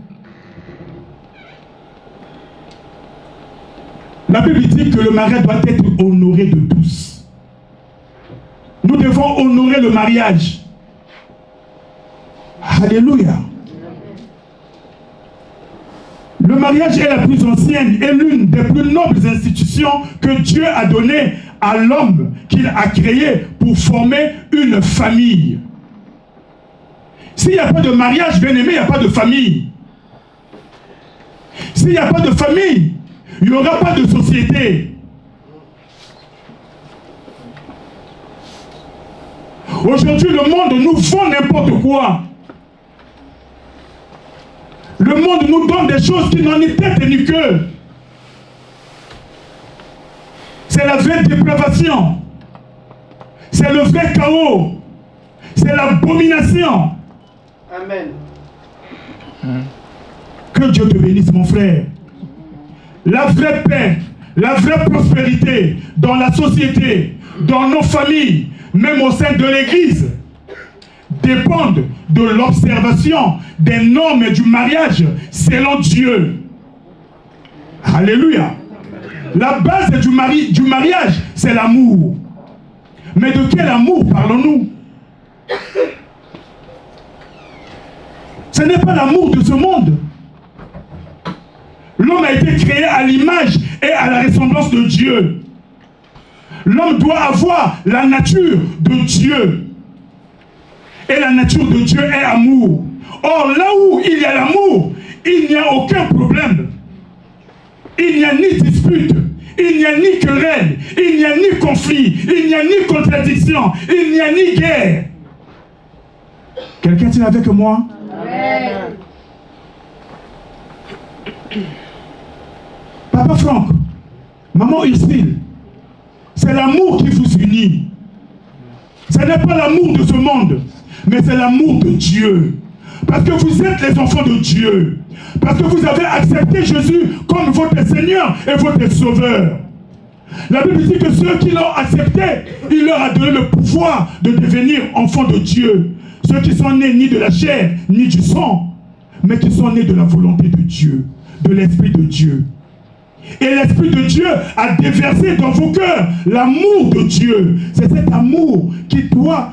La Bible dit que le mariage doit être honoré de tous. Nous devons honorer le mariage. Alléluia. Le mariage est la plus ancienne et l'une des plus nobles institutions que Dieu a données à l'homme qu'il a créé pour former une famille. S'il n'y a pas de mariage, bien aimé, il n'y a pas de famille. S'il n'y a pas de famille, il n'y aura pas de société. Aujourd'hui, le monde nous vend n'importe quoi. Le monde nous donne des choses qui n'en étaient ni que. C'est la vraie dépravation. C'est le vrai chaos. C'est l'abomination. Amen. Que Dieu te bénisse, mon frère. La vraie paix, la vraie prospérité dans la société, dans nos familles, même au sein de l'Église, dépendent de l'observation des normes du mariage selon Dieu. Alléluia. La base du mariage, c'est l'amour. Mais de quel amour parlons-nous? Ce n'est pas l'amour de ce monde. L'homme a été créé à l'image et à la ressemblance de Dieu. L'homme doit avoir la nature de Dieu. Et la nature de Dieu est amour. Or, là où il y a l'amour, il n'y a aucun problème. Il n'y a ni dispute, il n'y a ni querelle, il n'y a ni conflit, il n'y a ni contradiction, il n'y a ni guerre. Quelqu'un est avec moi? Amen. Papa Franck, maman Ursule, c'est l'amour qui vous unit. Ce n'est pas l'amour de ce monde, mais c'est l'amour de Dieu. Parce que vous êtes les enfants de Dieu. Parce que vous avez accepté Jésus comme votre Seigneur et votre Sauveur. La Bible dit que ceux qui l'ont accepté, il leur a donné le pouvoir de devenir enfants de Dieu. Ceux qui sont nés ni de la chair, ni du sang, mais qui sont nés de la volonté de Dieu, de l'Esprit de Dieu. Et l'Esprit de Dieu a déversé dans vos cœurs l'amour de Dieu. C'est cet amour qui doit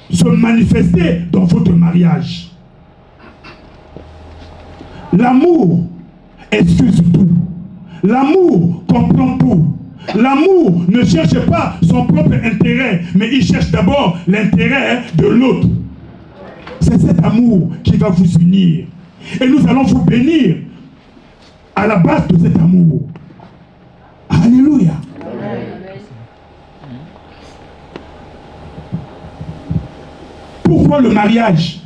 se manifester dans votre mariage. L'amour excuse tout. L'amour comprend tout. L'amour ne cherche pas son propre intérêt, mais il cherche d'abord l'intérêt de l'autre. C'est cet amour qui va vous unir. Et nous allons vous bénir à la base de cet amour. Alléluia. Pourquoi le mariage?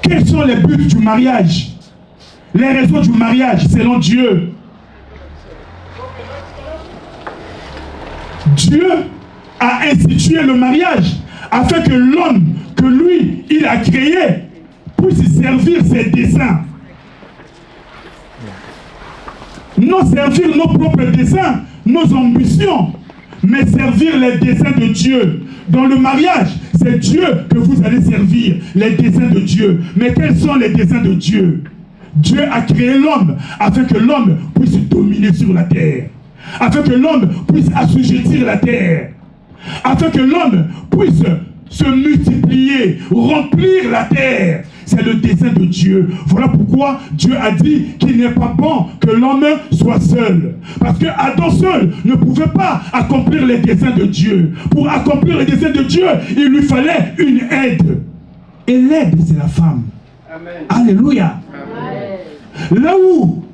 Quels sont les buts du mariage? Les raisons du mariage selon Dieu? Dieu a institué le mariage afin que l'homme que lui, il a créé puisse servir ses desseins. Non servir nos propres desseins, nos ambitions, mais servir les desseins de Dieu. Dans le mariage, c'est Dieu que vous allez servir, les desseins de Dieu. Mais quels sont les desseins de Dieu? Dieu a créé l'homme afin que l'homme puisse dominer sur la terre, afin que l'homme puisse assujettir la terre, afin que l'homme puisse se multiplier, remplir la terre. c'est le dessein de Dieu. Voilà pourquoi Dieu a dit qu'il n'est pas bon que l'homme soit seul. Parce que Adam seul ne pouvait pas accomplir les desseins de Dieu. Pour accomplir les desseins de Dieu, il lui fallait une aide. Et l'aide, c'est la femme. Amen. Alléluia. Amen. Là où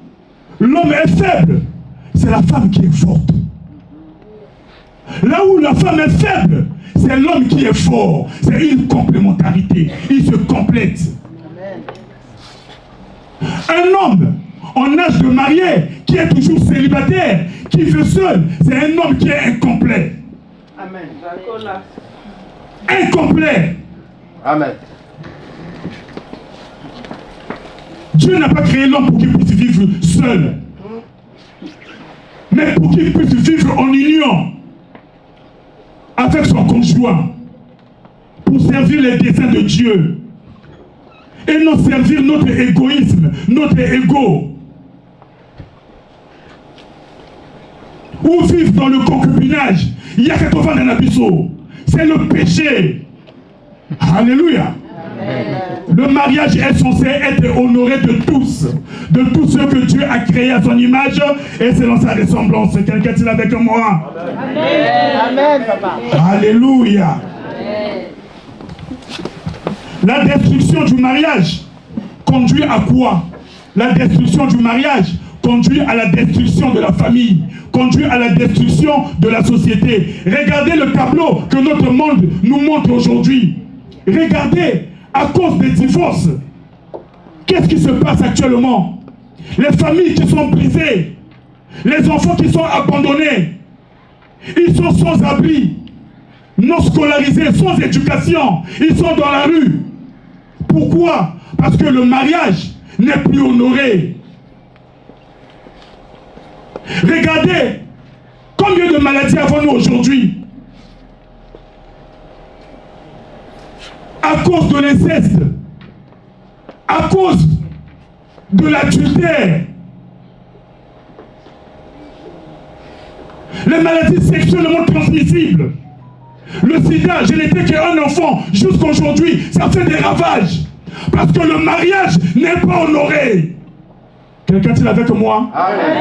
l'homme est faible, c'est la femme qui est forte. Là où la femme est faible, c'est l'homme qui est fort. C'est une complémentarité. Ils se complètent. Un homme en âge de marier, qui est toujours célibataire, qui vit seul, c'est un homme qui est incomplet. Amen. Incomplet. Amen. Dieu n'a pas créé l'homme pour qu'il puisse vivre seul, mais pour qu'il puisse vivre en union avec son conjoint, pour servir les desseins de Dieu et non servir notre égoïsme, notre ego, ou vivre dans le concubinage. Il y a quelque chose dans l'abysso, c'est le péché. Alléluia. Le mariage est censé être honoré de tous ceux que Dieu a créés à son image et selon sa ressemblance. Quelqu'un est avec moi? Amen. Amen, papa. Alléluia. La destruction du mariage conduit à quoi? La destruction du mariage conduit à la destruction de la famille, conduit à la destruction de la société. Regardez le tableau que notre monde nous montre aujourd'hui. Regardez, à cause des divorces, qu'est-ce qui se passe actuellement? Les familles qui sont brisées, les enfants qui sont abandonnés, ils sont sans abri, non scolarisés, sans éducation, ils sont dans la rue. Pourquoi? Parce que le mariage n'est plus honoré. Regardez, combien de maladies avons-nous aujourd'hui? À cause de l'inceste, à cause de l'adultère, les maladies sexuellement transmissibles, le sida, je n'étais qu'un enfant jusqu'à aujourd'hui, ça fait des ravages, parce que le mariage n'est pas honoré. Quelqu'un est avec moi?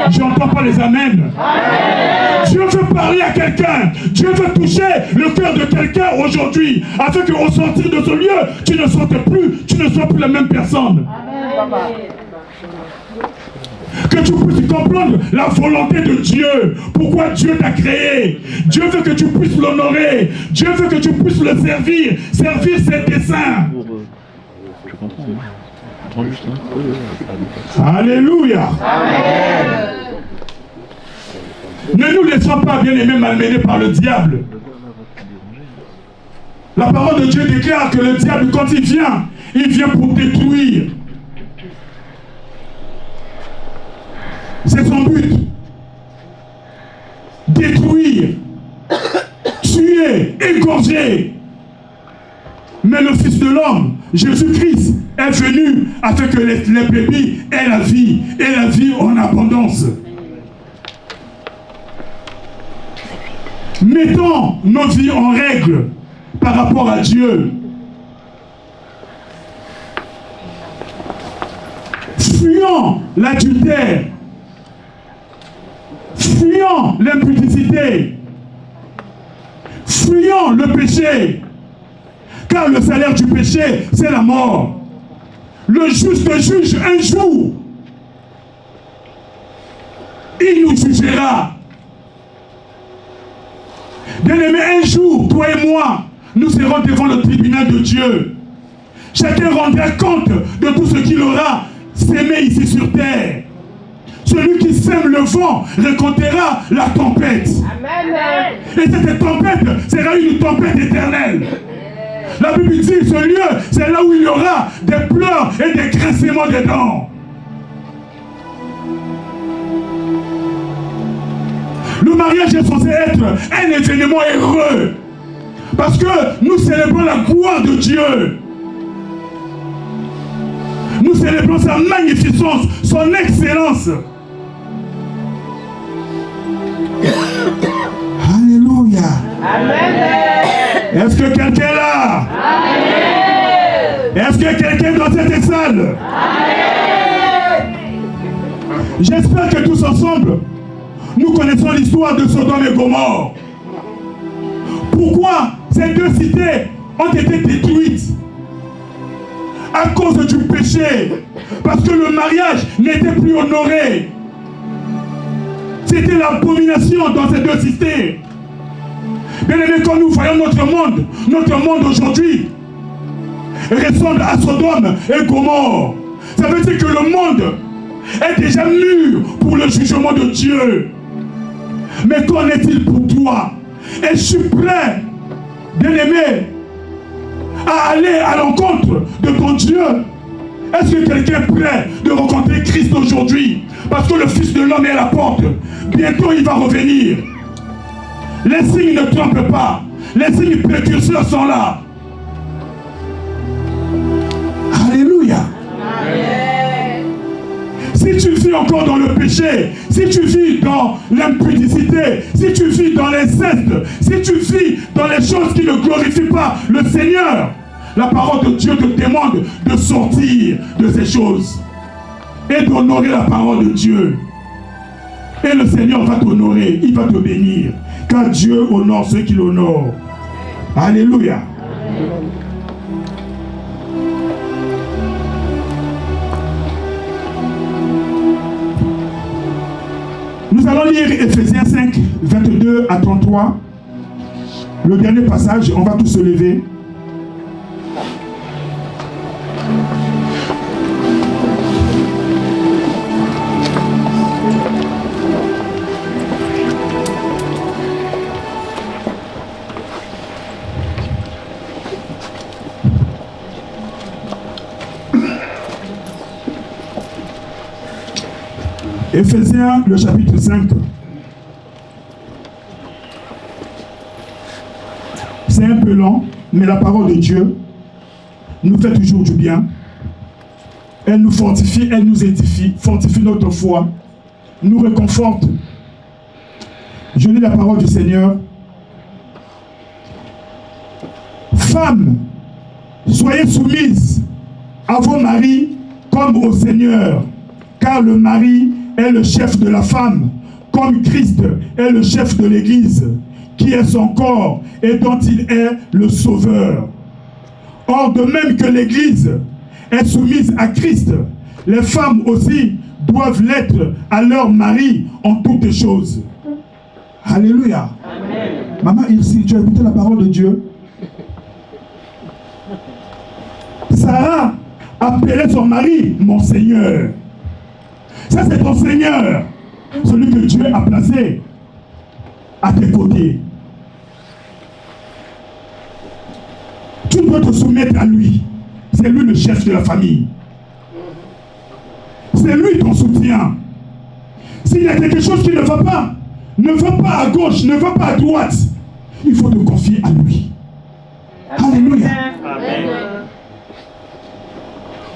Je n'entends pas les amens. Amen. Dieu veut parler à quelqu'un. Dieu veut toucher le cœur de quelqu'un aujourd'hui, afin qu'au sortir de ce lieu, tu ne sortes plus, tu ne sois plus la même personne. Amen. Que tu puisses comprendre la volonté de Dieu. Pourquoi Dieu t'a créé. Dieu veut que tu puisses l'honorer. Dieu veut que tu puisses le servir. Servir ses desseins. Je comprends. Alléluia. Amen. Ne nous laissons pas, bien aimés, malmenés par le diable. La parole de Dieu déclare que le diable, quand il vient pour détruire. C'est son but. Détruire, tuer, égorger. Mais le Fils de l'homme, Jésus-Christ, est venu afin que les brebis aient la vie, et la vie en abondance. Mettons nos vies en règle par rapport à Dieu. Fuyons l'adultère. Fuyons l'impudicité. Fuyons le péché. Car le salaire du péché, c'est la mort. Le juste juge un jour. Il nous jugera. Bien-aimé, un jour, toi et moi, nous serons devant le tribunal de Dieu. Chacun rendra compte de tout ce qu'il aura sémé ici sur terre. Celui qui sème le vent récoltera la tempête. Amen. Et cette tempête sera une tempête éternelle. La Bible dit ce lieu, c'est là où il y aura des pleurs et des grincements des dents. Le mariage est censé être un événement heureux. Parce que nous célébrons la gloire de Dieu. Nous célébrons sa magnificence, son excellence. Alléluia. Amen. Est-ce que quelqu'un est là? Amen. Est-ce que quelqu'un dans cette salle? J'espère que tous ensemble, nous connaissons l'histoire de Sodome et Gomorrhe. Pourquoi ces deux cités ont été détruites? À cause du péché. Parce que le mariage n'était plus honoré. C'était l'abomination dans ces deux cités. Bien aimé, quand nous voyons notre monde aujourd'hui ressemble à Sodome et Gomorrhe. Ça veut dire que le monde est déjà mûr pour le jugement de Dieu. Mais qu'en est-il pour toi? Et je suis prêt, bien aimé, à aller à l'encontre de ton Dieu. Est-ce que quelqu'un est prêt de rencontrer Christ aujourd'hui? Parce que le Fils de l'homme est à la porte. Bientôt il va revenir. Les signes ne trompent pas. Les signes précurseurs sont là. Alléluia. Si tu vis encore dans le péché, si tu vis dans l'impudicité, si tu vis dans l'inceste, si tu vis dans les choses qui ne glorifient pas le Seigneur, la parole de Dieu te demande de sortir de ces choses et d'honorer la parole de Dieu. Et le Seigneur va t'honorer, il va te bénir, car Dieu honore ceux qui l'honorent. Alléluia. Nous allons lire Ephésiens 5, 22 à 33. Le dernier passage, on va tous se lever. Ephésiens, le chapitre 5. C'est un peu long, mais la parole de Dieu nous fait toujours du bien. Elle nous fortifie, elle nous édifie, fortifie notre foi, nous réconforte. Je lis la parole du Seigneur. Femmes, soyez soumises à vos maris comme au Seigneur, car le mari est le chef de la femme, comme Christ est le chef de l'Église, qui est son corps et dont il est le sauveur. Or, de même que l'Église est soumise à Christ, les femmes aussi doivent l'être à leur mari en toutes choses. Alléluia. Amen. Maman, ici, tu as écouté la parole de Dieu? Sarah appelait son mari mon Seigneur. Ça, c'est ton Seigneur, celui que Dieu a placé à tes côtés. Tu dois te soumettre à lui. C'est lui le chef de la famille. C'est lui ton soutien. S'il y a quelque chose qui ne va pas à gauche, ne va pas à droite, il faut te confier à lui. Alléluia. Amen.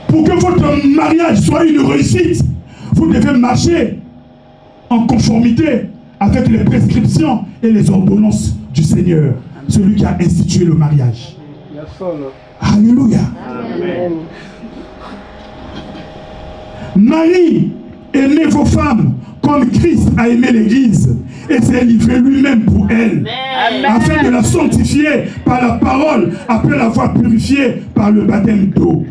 Pour que votre mariage soit une réussite, vous devez marcher en conformité avec les prescriptions et les ordonnances du Seigneur, celui qui a institué le mariage. Alléluia. Amen. Marie, aimez vos femmes comme Christ a aimé l'Église et s'est livré lui-même pour elle, afin de la sanctifier par la parole après l'avoir purifiée par le baptême d'eau.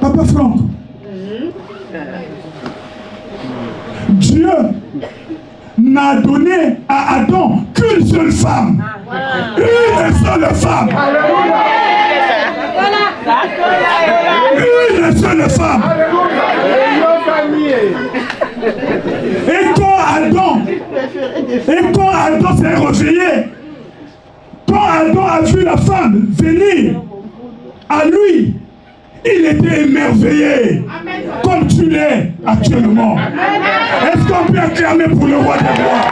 Papa Franck, Dieu n'a donné à Adam qu'une seule femme. Une seule femme. Une seule femme. Et quand Adam s'est réveillé, quand Adam a vu la femme venir à lui, il était émerveillé, comme tu l'es actuellement. Est-ce qu'on peut acclamer pour le roi des rois?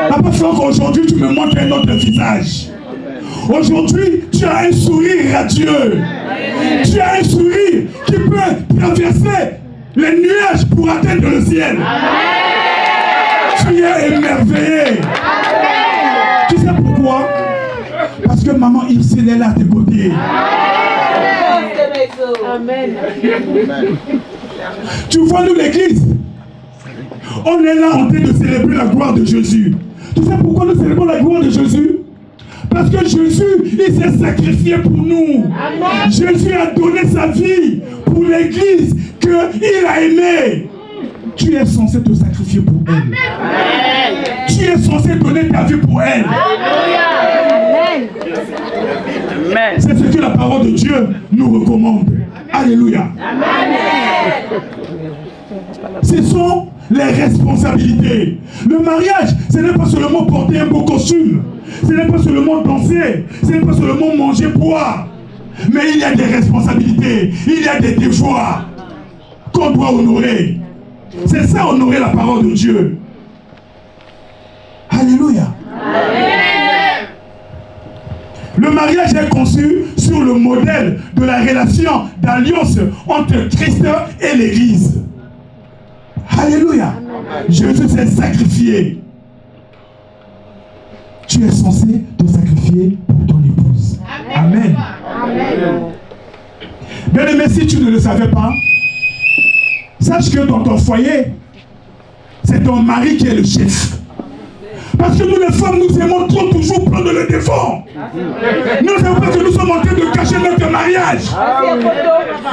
Papa Franck, aujourd'hui tu me montres un autre visage. Aujourd'hui, tu as un sourire radieux. Tu as un sourire qui peut traverser les nuages pour atteindre le ciel. Tu Tu es émerveillé. Tu sais pourquoi? Parce que maman Ursule est là à tes côtés. Amen. Tu vois, nous l'église, on est là en train de célébrer la gloire de Jésus. Tu sais pourquoi nous célébrons la gloire de Jésus? Parce que Jésus, il s'est sacrifié pour nous. Amen. Jésus a donné sa vie pour l'église qu'il a aimée. Tu es censé te sacrifier pour elle. Amen. Tu es censé donner ta vie pour elle. Amen. C'est ce que la parole de Dieu nous recommande. Alléluia. Amen. Ce sont les responsabilités. Le mariage, ce n'est pas seulement porter un beau costume. Ce n'est pas seulement danser. Ce n'est pas seulement manger, boire. Mais il y a des responsabilités. Il y a des devoirs qu'on doit honorer. C'est ça, honorer la parole de Dieu. Alléluia. Amen. Le mariage est conçu sur le modèle de la relation d'alliance entre Christ et l'Église. Alléluia. Amen. Jésus s'est sacrifié. Tu es censé te sacrifier pour ton épouse. Amen. Amen. Bien-aimé, si tu ne le savais pas, sache que dans ton foyer, c'est ton mari qui est le chef. Parce que nous les femmes, nous aimons trop toujours prendre le défend. Nous savons pas que nous sommes en train de cacher notre mariage.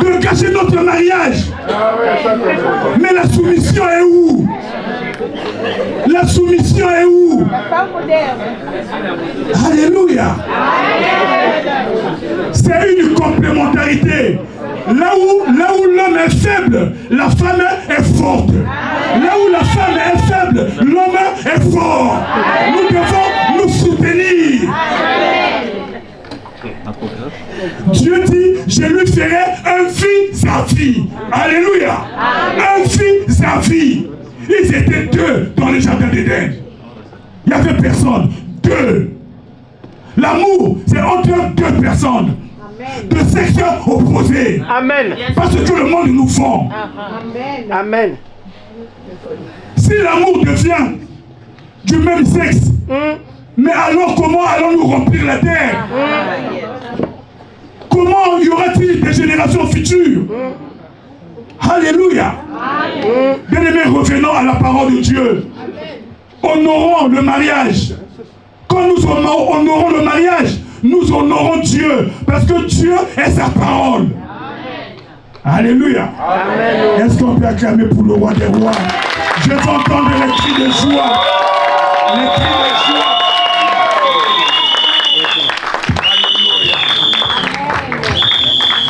De cacher notre mariage. Mais la soumission est où? La soumission est où? Alléluia. C'est une complémentarité. Là où l'homme est faible, la femme est forte. Là où la femme est faible, l'homme est fort. Nous devons nous soutenir. Dieu dit, je lui ferai un fils à vie. Alléluia. Un fils à vie. Ils étaient deux dans le jardin d'Éden. Il n'y avait personne. Deux. L'amour, c'est entre deux personnes. De sexe opposé. Amen. Parce que le monde nous fond. Amen. Amen. Si l'amour devient du même sexe, mais alors comment allons-nous remplir la terre? Comment y aura-t-il des générations futures? Alléluia. Bien-aimés, revenons à la parole de Dieu. Honorons le mariage. Quand nous honorons le mariage, nous honorons Dieu, parce que Dieu est sa parole. Alléluia. Est-ce qu'on peut acclamer pour le roi des rois? Je veux entendre les cris de joie. Les cris de joie.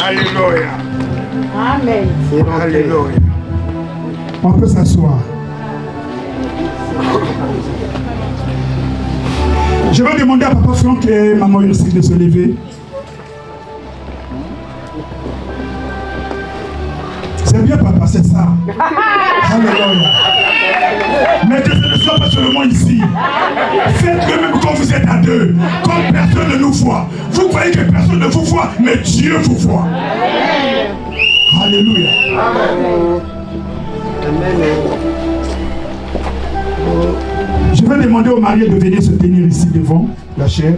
Alléluia. Amen. Alléluia. On peut s'asseoir. Je vais demander à Papa Franck et Maman Ursule de se lever. C'est bien, Papa, c'est ça. Alléluia. Mais que ce ne soit pas seulement ici. Faites-le même quand vous êtes à deux. Quand personne ne nous voit. Vous croyez que personne ne vous voit, mais Dieu vous voit. Alléluia. Amen. Je vais demander aux mariés de venir se tenir ici devant la chaire.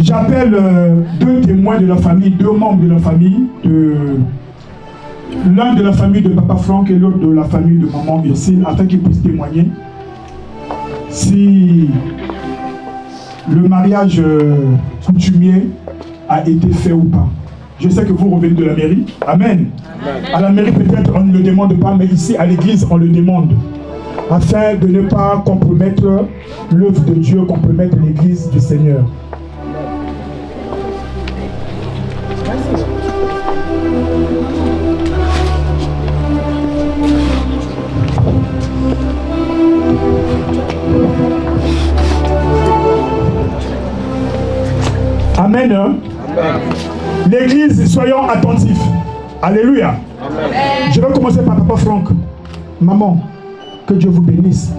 J'appelle deux témoins de la famille, deux membres de la famille, l'un de la famille de Papa Franck et l'autre de la famille de Maman Ursule, afin qu'ils puissent témoigner si le mariage coutumier a été fait ou pas. Je sais que vous revenez de la mairie. Amen. Amen. À la mairie, peut-être on ne le demande pas, mais ici à l'église, on le demande. Afin de ne pas compromettre l'œuvre de Dieu, compromettre l'église du Seigneur. Amen. Amen. L'église, soyons attentifs. Alléluia. Amen. Je vais commencer par Papa Franck. Maman, que Dieu vous bénisse.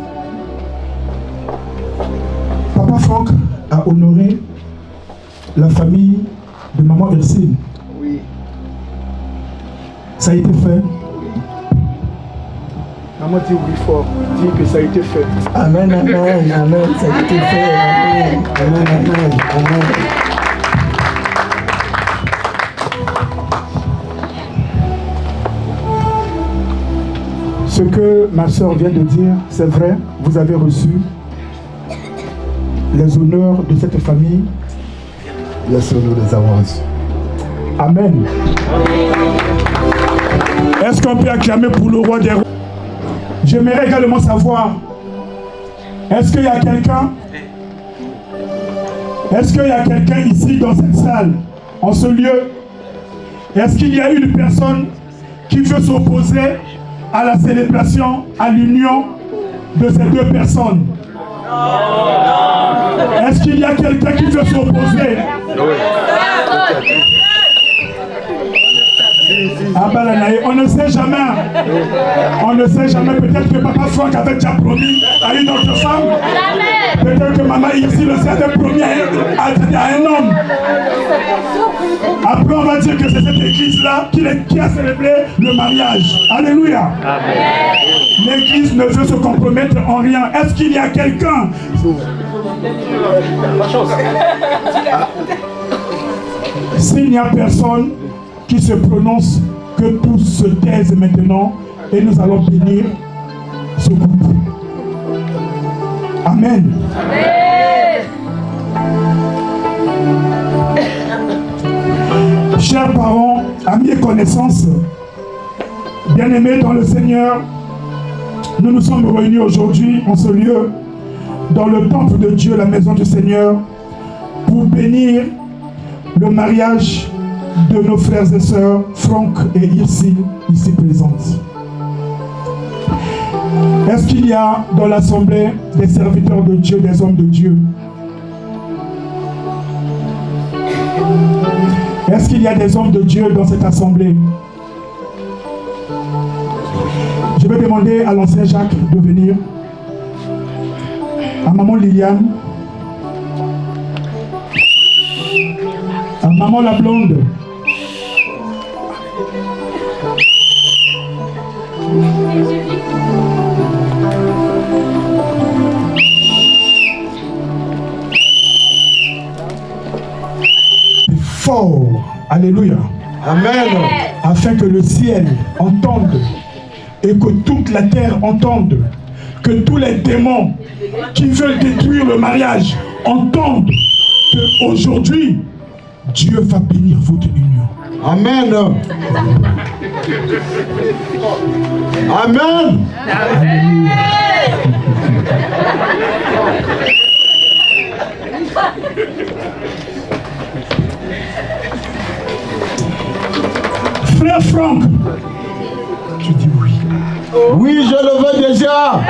Papa Franck a honoré la famille de maman Ursine. Oui. Ça a été fait. Maman dit oui fort, dit que ça a été fait. Amen, amen, amen, ça a été fait. Amen, amen, amen, amen. Ce que ma soeur vient de dire, c'est vrai, vous avez reçu les honneurs de cette famille. Bien sûr, nous les avons reçus. Amen. Est-ce qu'on peut acclamer pour le roi des rois? J'aimerais également savoir, est-ce qu'il y a quelqu'un ici dans cette salle, en ce lieu? Est-ce qu'il y a une personne qui veut s'opposer à la célébration, à l'union de ces deux personnes? Est-ce qu'il y a quelqu'un qui veut s'opposer? On ne sait jamais. On ne sait jamais. Peut-être que Papa Franck avait déjà promis à une autre femme. Peut-être que Maman ici le avait promis à un homme. Après, on va dire que c'est cette église-là qui a célébré le mariage. Alléluia. L'église ne veut se compromettre en rien. Est-ce qu'il y a quelqu'un? S'il n'y a personne qui se prononce, que tous se taisent maintenant et nous allons bénir ce groupe. Amen. Chers parents, amis et connaissances, bien-aimés dans le Seigneur, nous nous sommes réunis aujourd'hui en ce lieu, dans le temple de Dieu, la maison du Seigneur, pour bénir le mariage de nos frères et sœurs Franck et Ursine ici présentes. Est-ce qu'il y a dans l'assemblée des serviteurs de Dieu, des hommes de Dieu? Est-ce qu'il y a des hommes de Dieu dans cette assemblée? Je vais demander à l'ancien Jacques de venir, à maman Liliane, à maman la blonde, fort, alléluia, amen, afin que le ciel entende et que toute la terre entende, que tous les démons qui veulent détruire le mariage entendent qu'aujourd'hui Dieu va bénir votre union. Amen. Amen. Frère Franck, tu dis oui. Oui, je le veux déjà.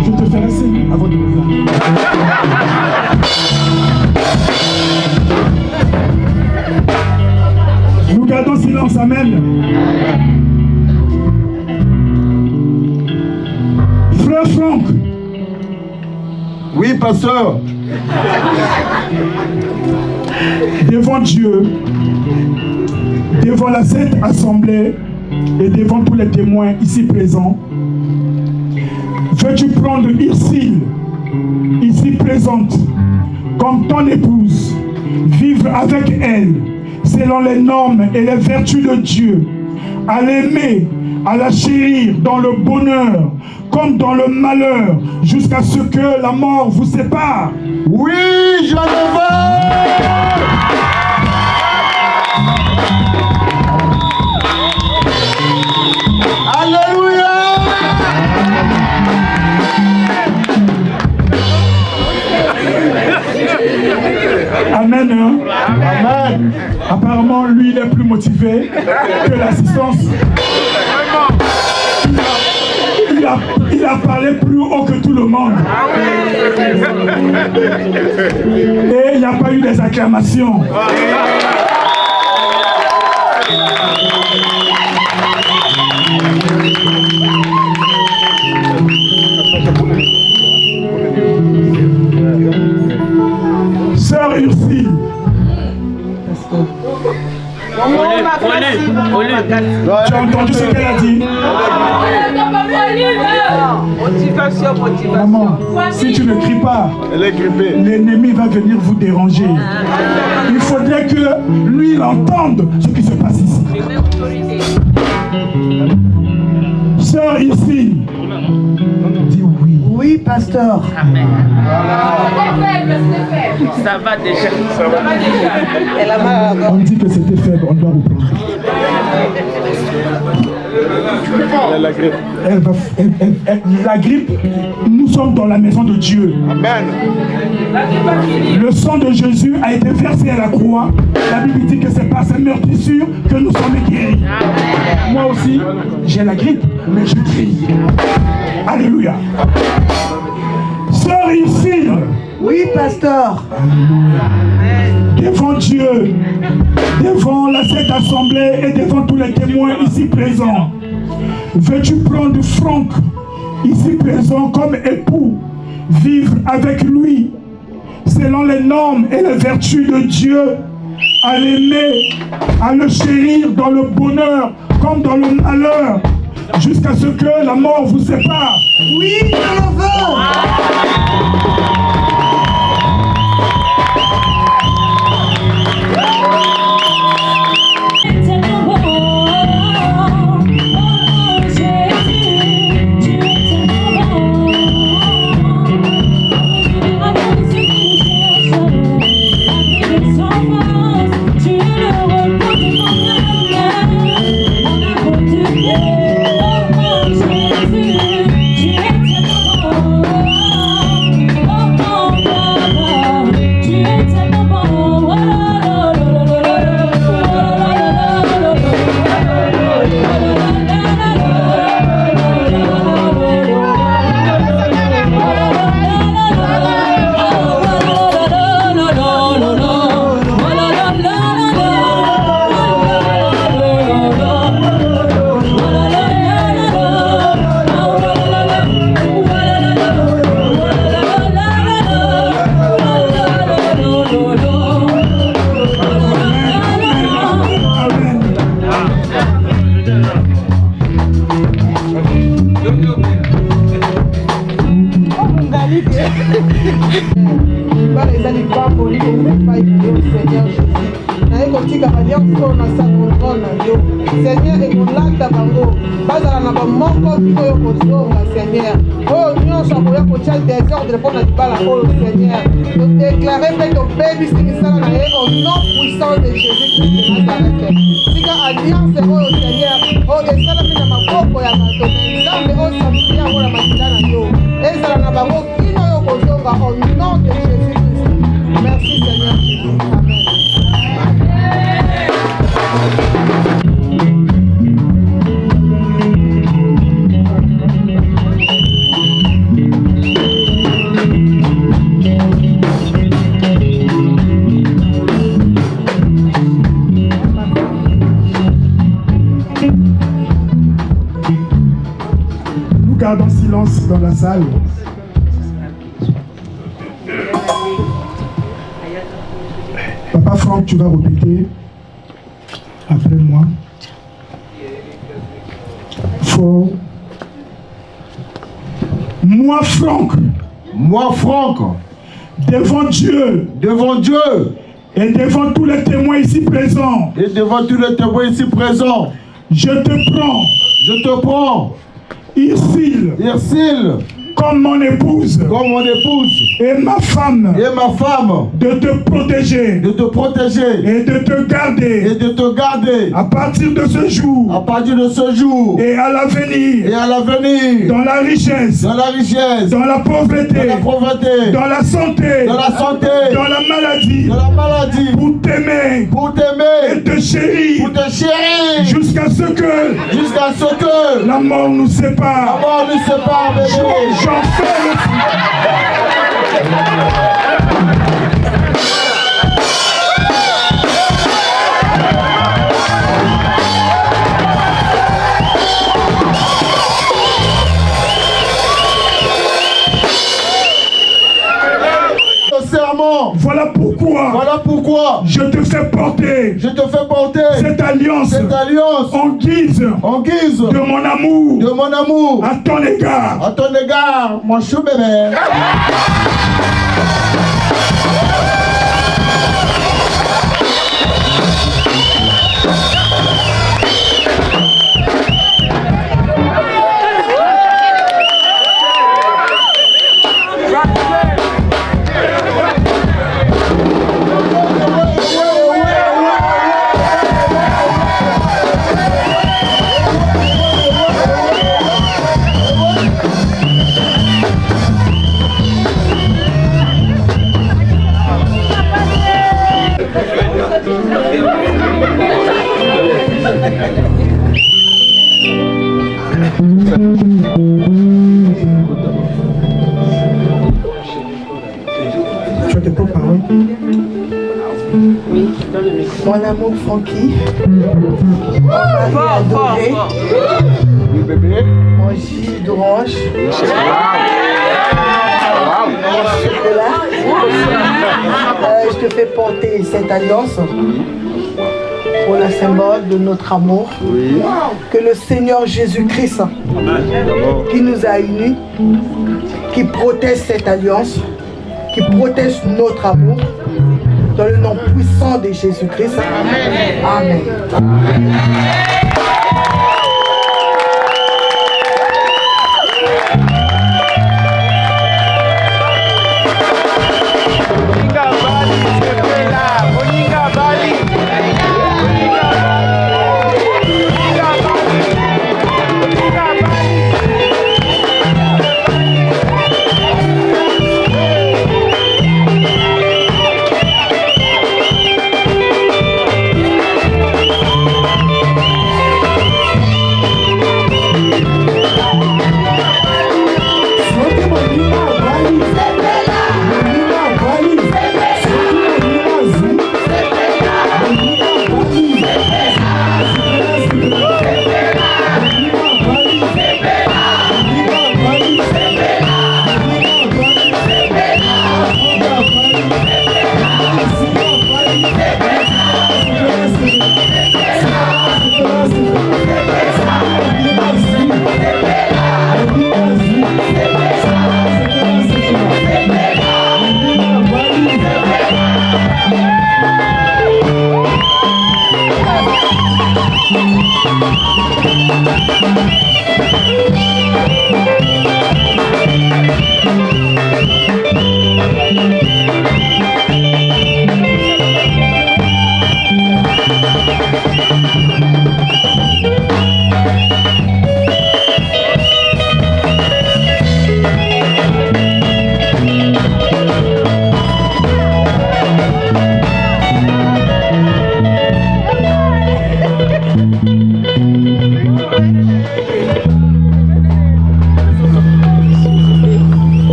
Je te fais signe avant de me faire. Nous gardons silence, amen. Frère Franck. Oui, pasteur. Devant Dieu, devant la Sainte Assemblée et devant tous les témoins ici présents, veux-tu prendre Ursine, ici présente, comme ton épouse, vivre avec elle, selon les normes et les vertus de Dieu, à l'aimer, à la chérir dans le bonheur comme dans le malheur, jusqu'à ce que la mort vous sépare? Oui, je le veux. Alléluia. Amen. Seigneur. Amen. Apparemment, lui, il est plus motivé que l'assistance. Il a parlé plus haut que tout le monde. Et il n'y a pas eu des acclamations. Sœur Ursule. Tu as entendu ce qu'elle a dit? Maman, si tu ne cries pas, l'ennemi va venir vous déranger. Il faudrait que lui il entende ce qui se passe ici. Sœur ici, dis oui. Oui, pasteur. Amen. Ça va déjà. On dit que c'était faible, on doit reprendre. La grippe. La grippe, nous sommes dans la maison de Dieu. Amen. Le sang de Jésus a été versé à la croix. La Bible dit que c'est par ses meurtrissures que nous sommes guéris. Moi aussi, j'ai la grippe, mais je crie. Alléluia. Sœur ici. Oui, pasteur. Devant Dieu, devant cette assemblée et devant tous les témoins ici présents, veux-tu prendre Franck, ici présent comme époux, vivre avec lui, selon les normes et les vertus de Dieu, à l'aimer, à le chérir dans le bonheur comme dans le malheur, jusqu'à ce que la mort vous sépare? Oui, je le veux. Seigneur ekolata bango bazala na bamoko oyo kozonga Seigneur oyo nyonso akoya kotia désordre mpo na libala oyo Seigneur todeklare mpe tobebisi misala na ye au nom puissant de Jésus-Christ de Nazareth. Tika alliance oyo Seigneur oyo esalami na maboko ya bato nzambe oyo samisi yango na makila na yo ezala na bango kino oyo kozonga au nom de Jésus-Christ. Merci Seigneur Jésus. Amen. Gardons silence dans la salle. Papa Franck, tu vas répéter après moi. Fort. Moi Franck. Moi Franck. Devant Dieu. Devant Dieu. Et devant tous les témoins ici présents. Et devant tous les témoins ici présents. Je te prends. Je te prends. Ursule, comme mon épouse, et ma femme, de te protéger, et de te garder, à partir de ce jour, et à l'avenir, dans la richesse, dans la pauvreté, dans la santé, dans la maladie, pour t'aimer, et te chérir, jusqu'à ce que la mort nous sépare. J'en fais le serment. Voilà pourquoi je te fais porter cette alliance en guise de mon amour à ton égard, mon chou bébé. Tu as des paroles? Oui, dans le micro. Mon amour Francky, mon mari adoré, mon jus d'orange, mon chocolat. Je te fais porter cette alliance pour la symbole de notre amour. Que le Seigneur Jésus-Christ, qui nous a unis, qui protège cette alliance, qui protège notre amour, dans le nom puissant de Jésus-Christ. Amen.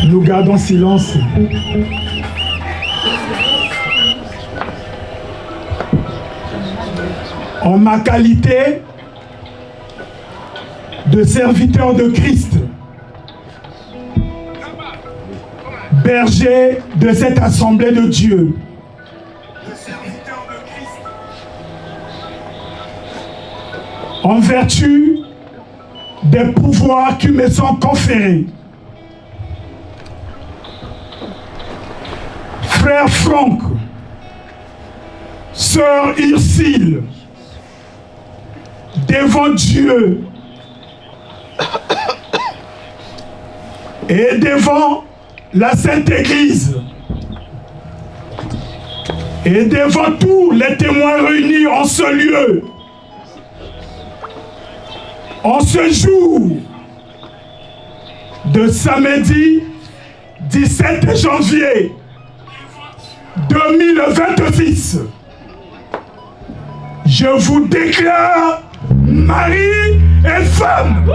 Nous gardons silence. En ma qualité de serviteur de Christ, berger de cette assemblée de Dieu, en vertu des pouvoirs qui me sont conférés, frère Franck, sœur Ursule, devant Dieu et devant la Sainte Église et devant tous les témoins réunis en ce lieu, en ce jour de samedi 17 janvier 2026, je vous déclare mari et femme.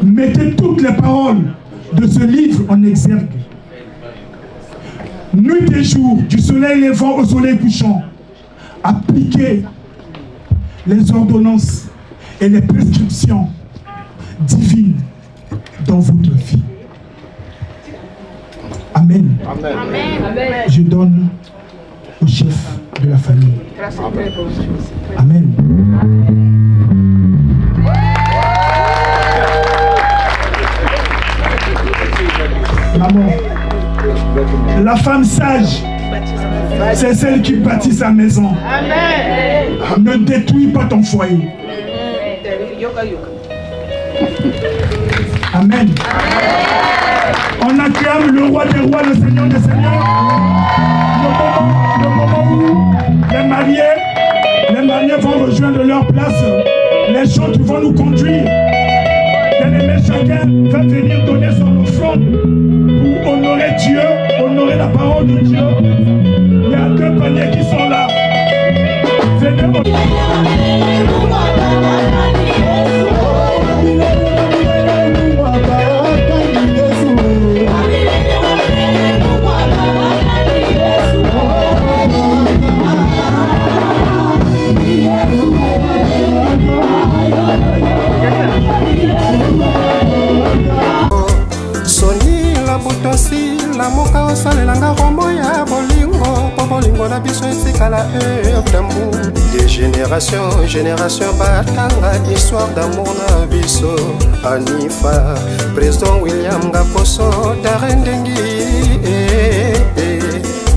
Mettez toutes les paroles de ce livre en exergue. Nuit et jour, du soleil levant au soleil couchant, appliquez les ordonnances et les prescriptions divines dans votre vie. Amen. Amen. Amen. Je donne au chef de la famille. Amen. Maman, la femme sage, c'est celle qui bâtit sa maison. Amen. Ne détruis pas ton foyer. Amen. On acclame le roi des rois, le Seigneur des seigneurs. Le moment où les mariés vont rejoindre leur place, les gens qui vont nous conduire. Bien-aimé, chacun va venir donner son offrande pour honorer Dieu, honorer la parole de Dieu. Il y a deux Bongo na biso etikala œuvre d'amour. De génération en génération batanga histoire d'amour na biso. Anifa, président William Gaposo, Darendengi.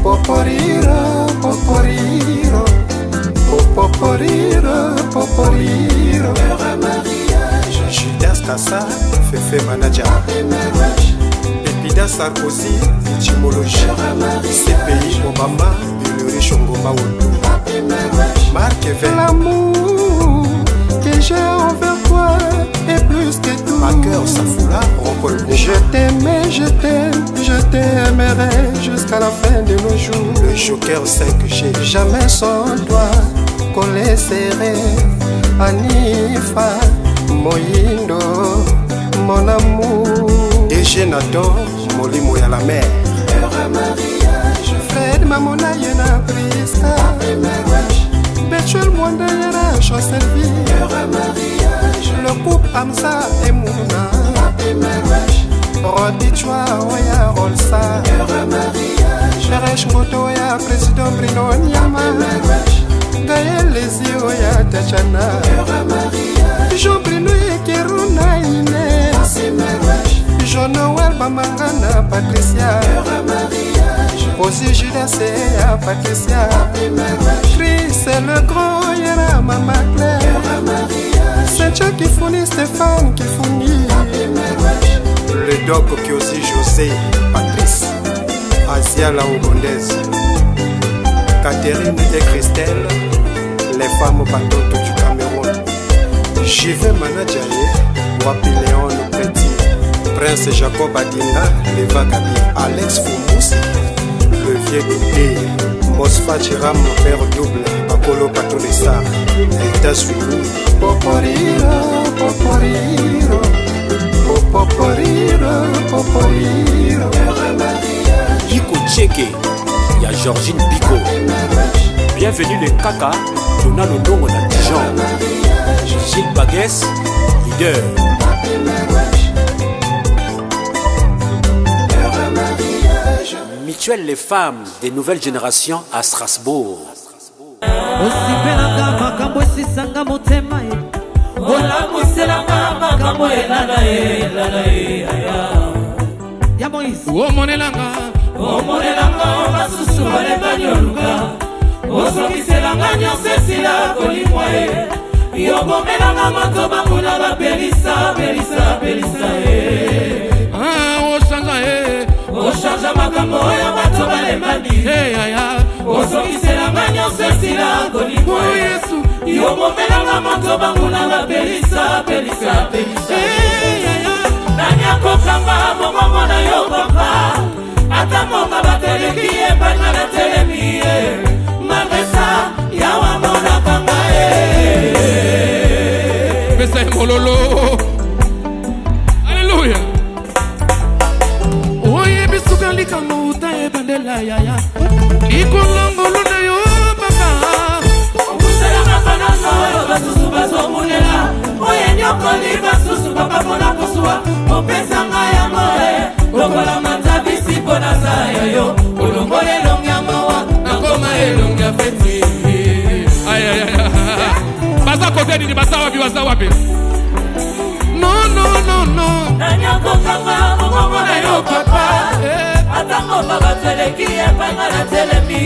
Poporiro, poporiro, poporiro, poporiro. Heureux mariage. Judas Kassa, Fefe Manager. Pépida Sarkozy, étymologie. CPI Obama, Uluri Shongoma Woto. Marc Evel. L'amour que j'ai envers toi est plus que tout. Ma cœur s'affoula, Paul. Je t'aimais, je t'aime, je t'aimerai jusqu'à la fin de nos jours. Le joker sait que j'ai jamais sans toi. Collé serré, Anifa, Moyindo, mon amour. DG Nathan, Molimo ya la mer. Heureux mariage. Fred Mamona yena Priska. Betuel Mwanda yena Chancelvi. Heureux mariage. Le couple Hamza et Mouna. Rodi Chua Oya Rolsa. Heureux mariage. Cheresh Moto ya président Bruno Nyama. Gaël Lesi Oya Tachana. Heureux mariage. Jean Bruno Ekeruna Inès. Jean-Noël Bamangana Patricia. Heureux mariage. Aussi Judas et Patricia. Chris c'est le grand Yera Mama Claire. Heureux mariage. Saint-Jean qui fournit Stéphane qui fournit. Le doc qui aussi José Patrice. Asia la Ougondaise. Catherine et Christelle. Les femmes au bateau du Cameroun. J'y vais Manajaye. Wapi Léon Petit. Prince Jacob Adina, Leva Gabi, Alex Fumous, le vieux Goudé, Mosfa Chiram, père double, Apollo Patolessa, États-Unis. Poporiro, poporiro, poporiro, poporiro. Biko Tcheke, il y a Georgine Biko. Bienvenue le Kaka, Dona Londongo na Dijon. Gilles Baguès, leader. Mutuelle les femmes des nouvelles générations à Strasbourg. Oshanja makambo ya bato balemani ozokiselanga nyonso esila kolimwa Yesu yomomelanga moto bangulanga pelisa nani akokanga momongo na yo papa ata monga bateleki ebanga na telemi mapesa yawa monakanga pesa mololo. Alléluia. Likango uta ebandela yaya ikolongolo na yo papa okusela mapana no basusu bazomulela oye nyokoli basusu papa pona kusua opesa ngaya moe lokola matabisi pona saya yo olongole longa mawa nakoma elonga feti ay ay ay basa kote ni basa wapi no nanyako kanga momongo na yo papa atango baba teleki epanga na telemi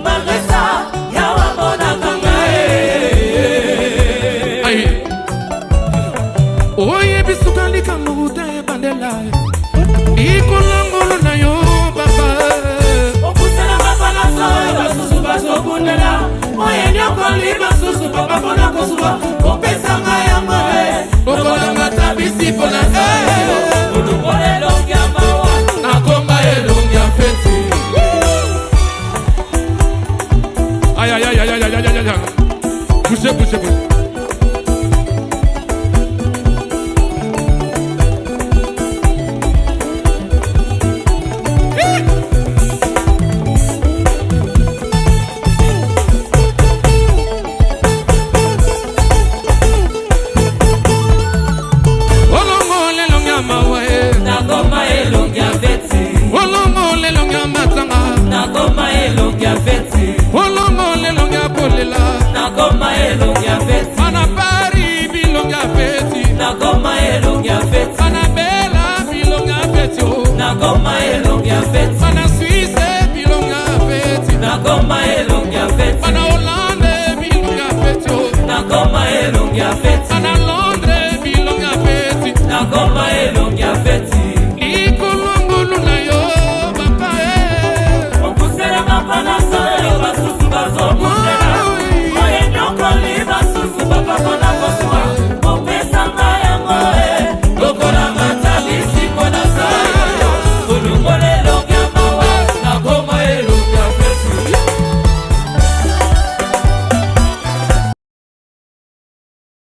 maresa yawa mona kanga ay oye bisuka likango uta ebandela ikolongolo na yo papa okusela mapana soyo basusu bazobundela oye nyokoli basusu papa pona kosuba opesanga yango okolanga tabisi pona olongole longa mawa nakomba elonga feti Goma elongi ya fête. Bana Hollande bilongi ya fête. Na Goma elongi ya fête. Bana Londres bilongi ya fête. Na Goma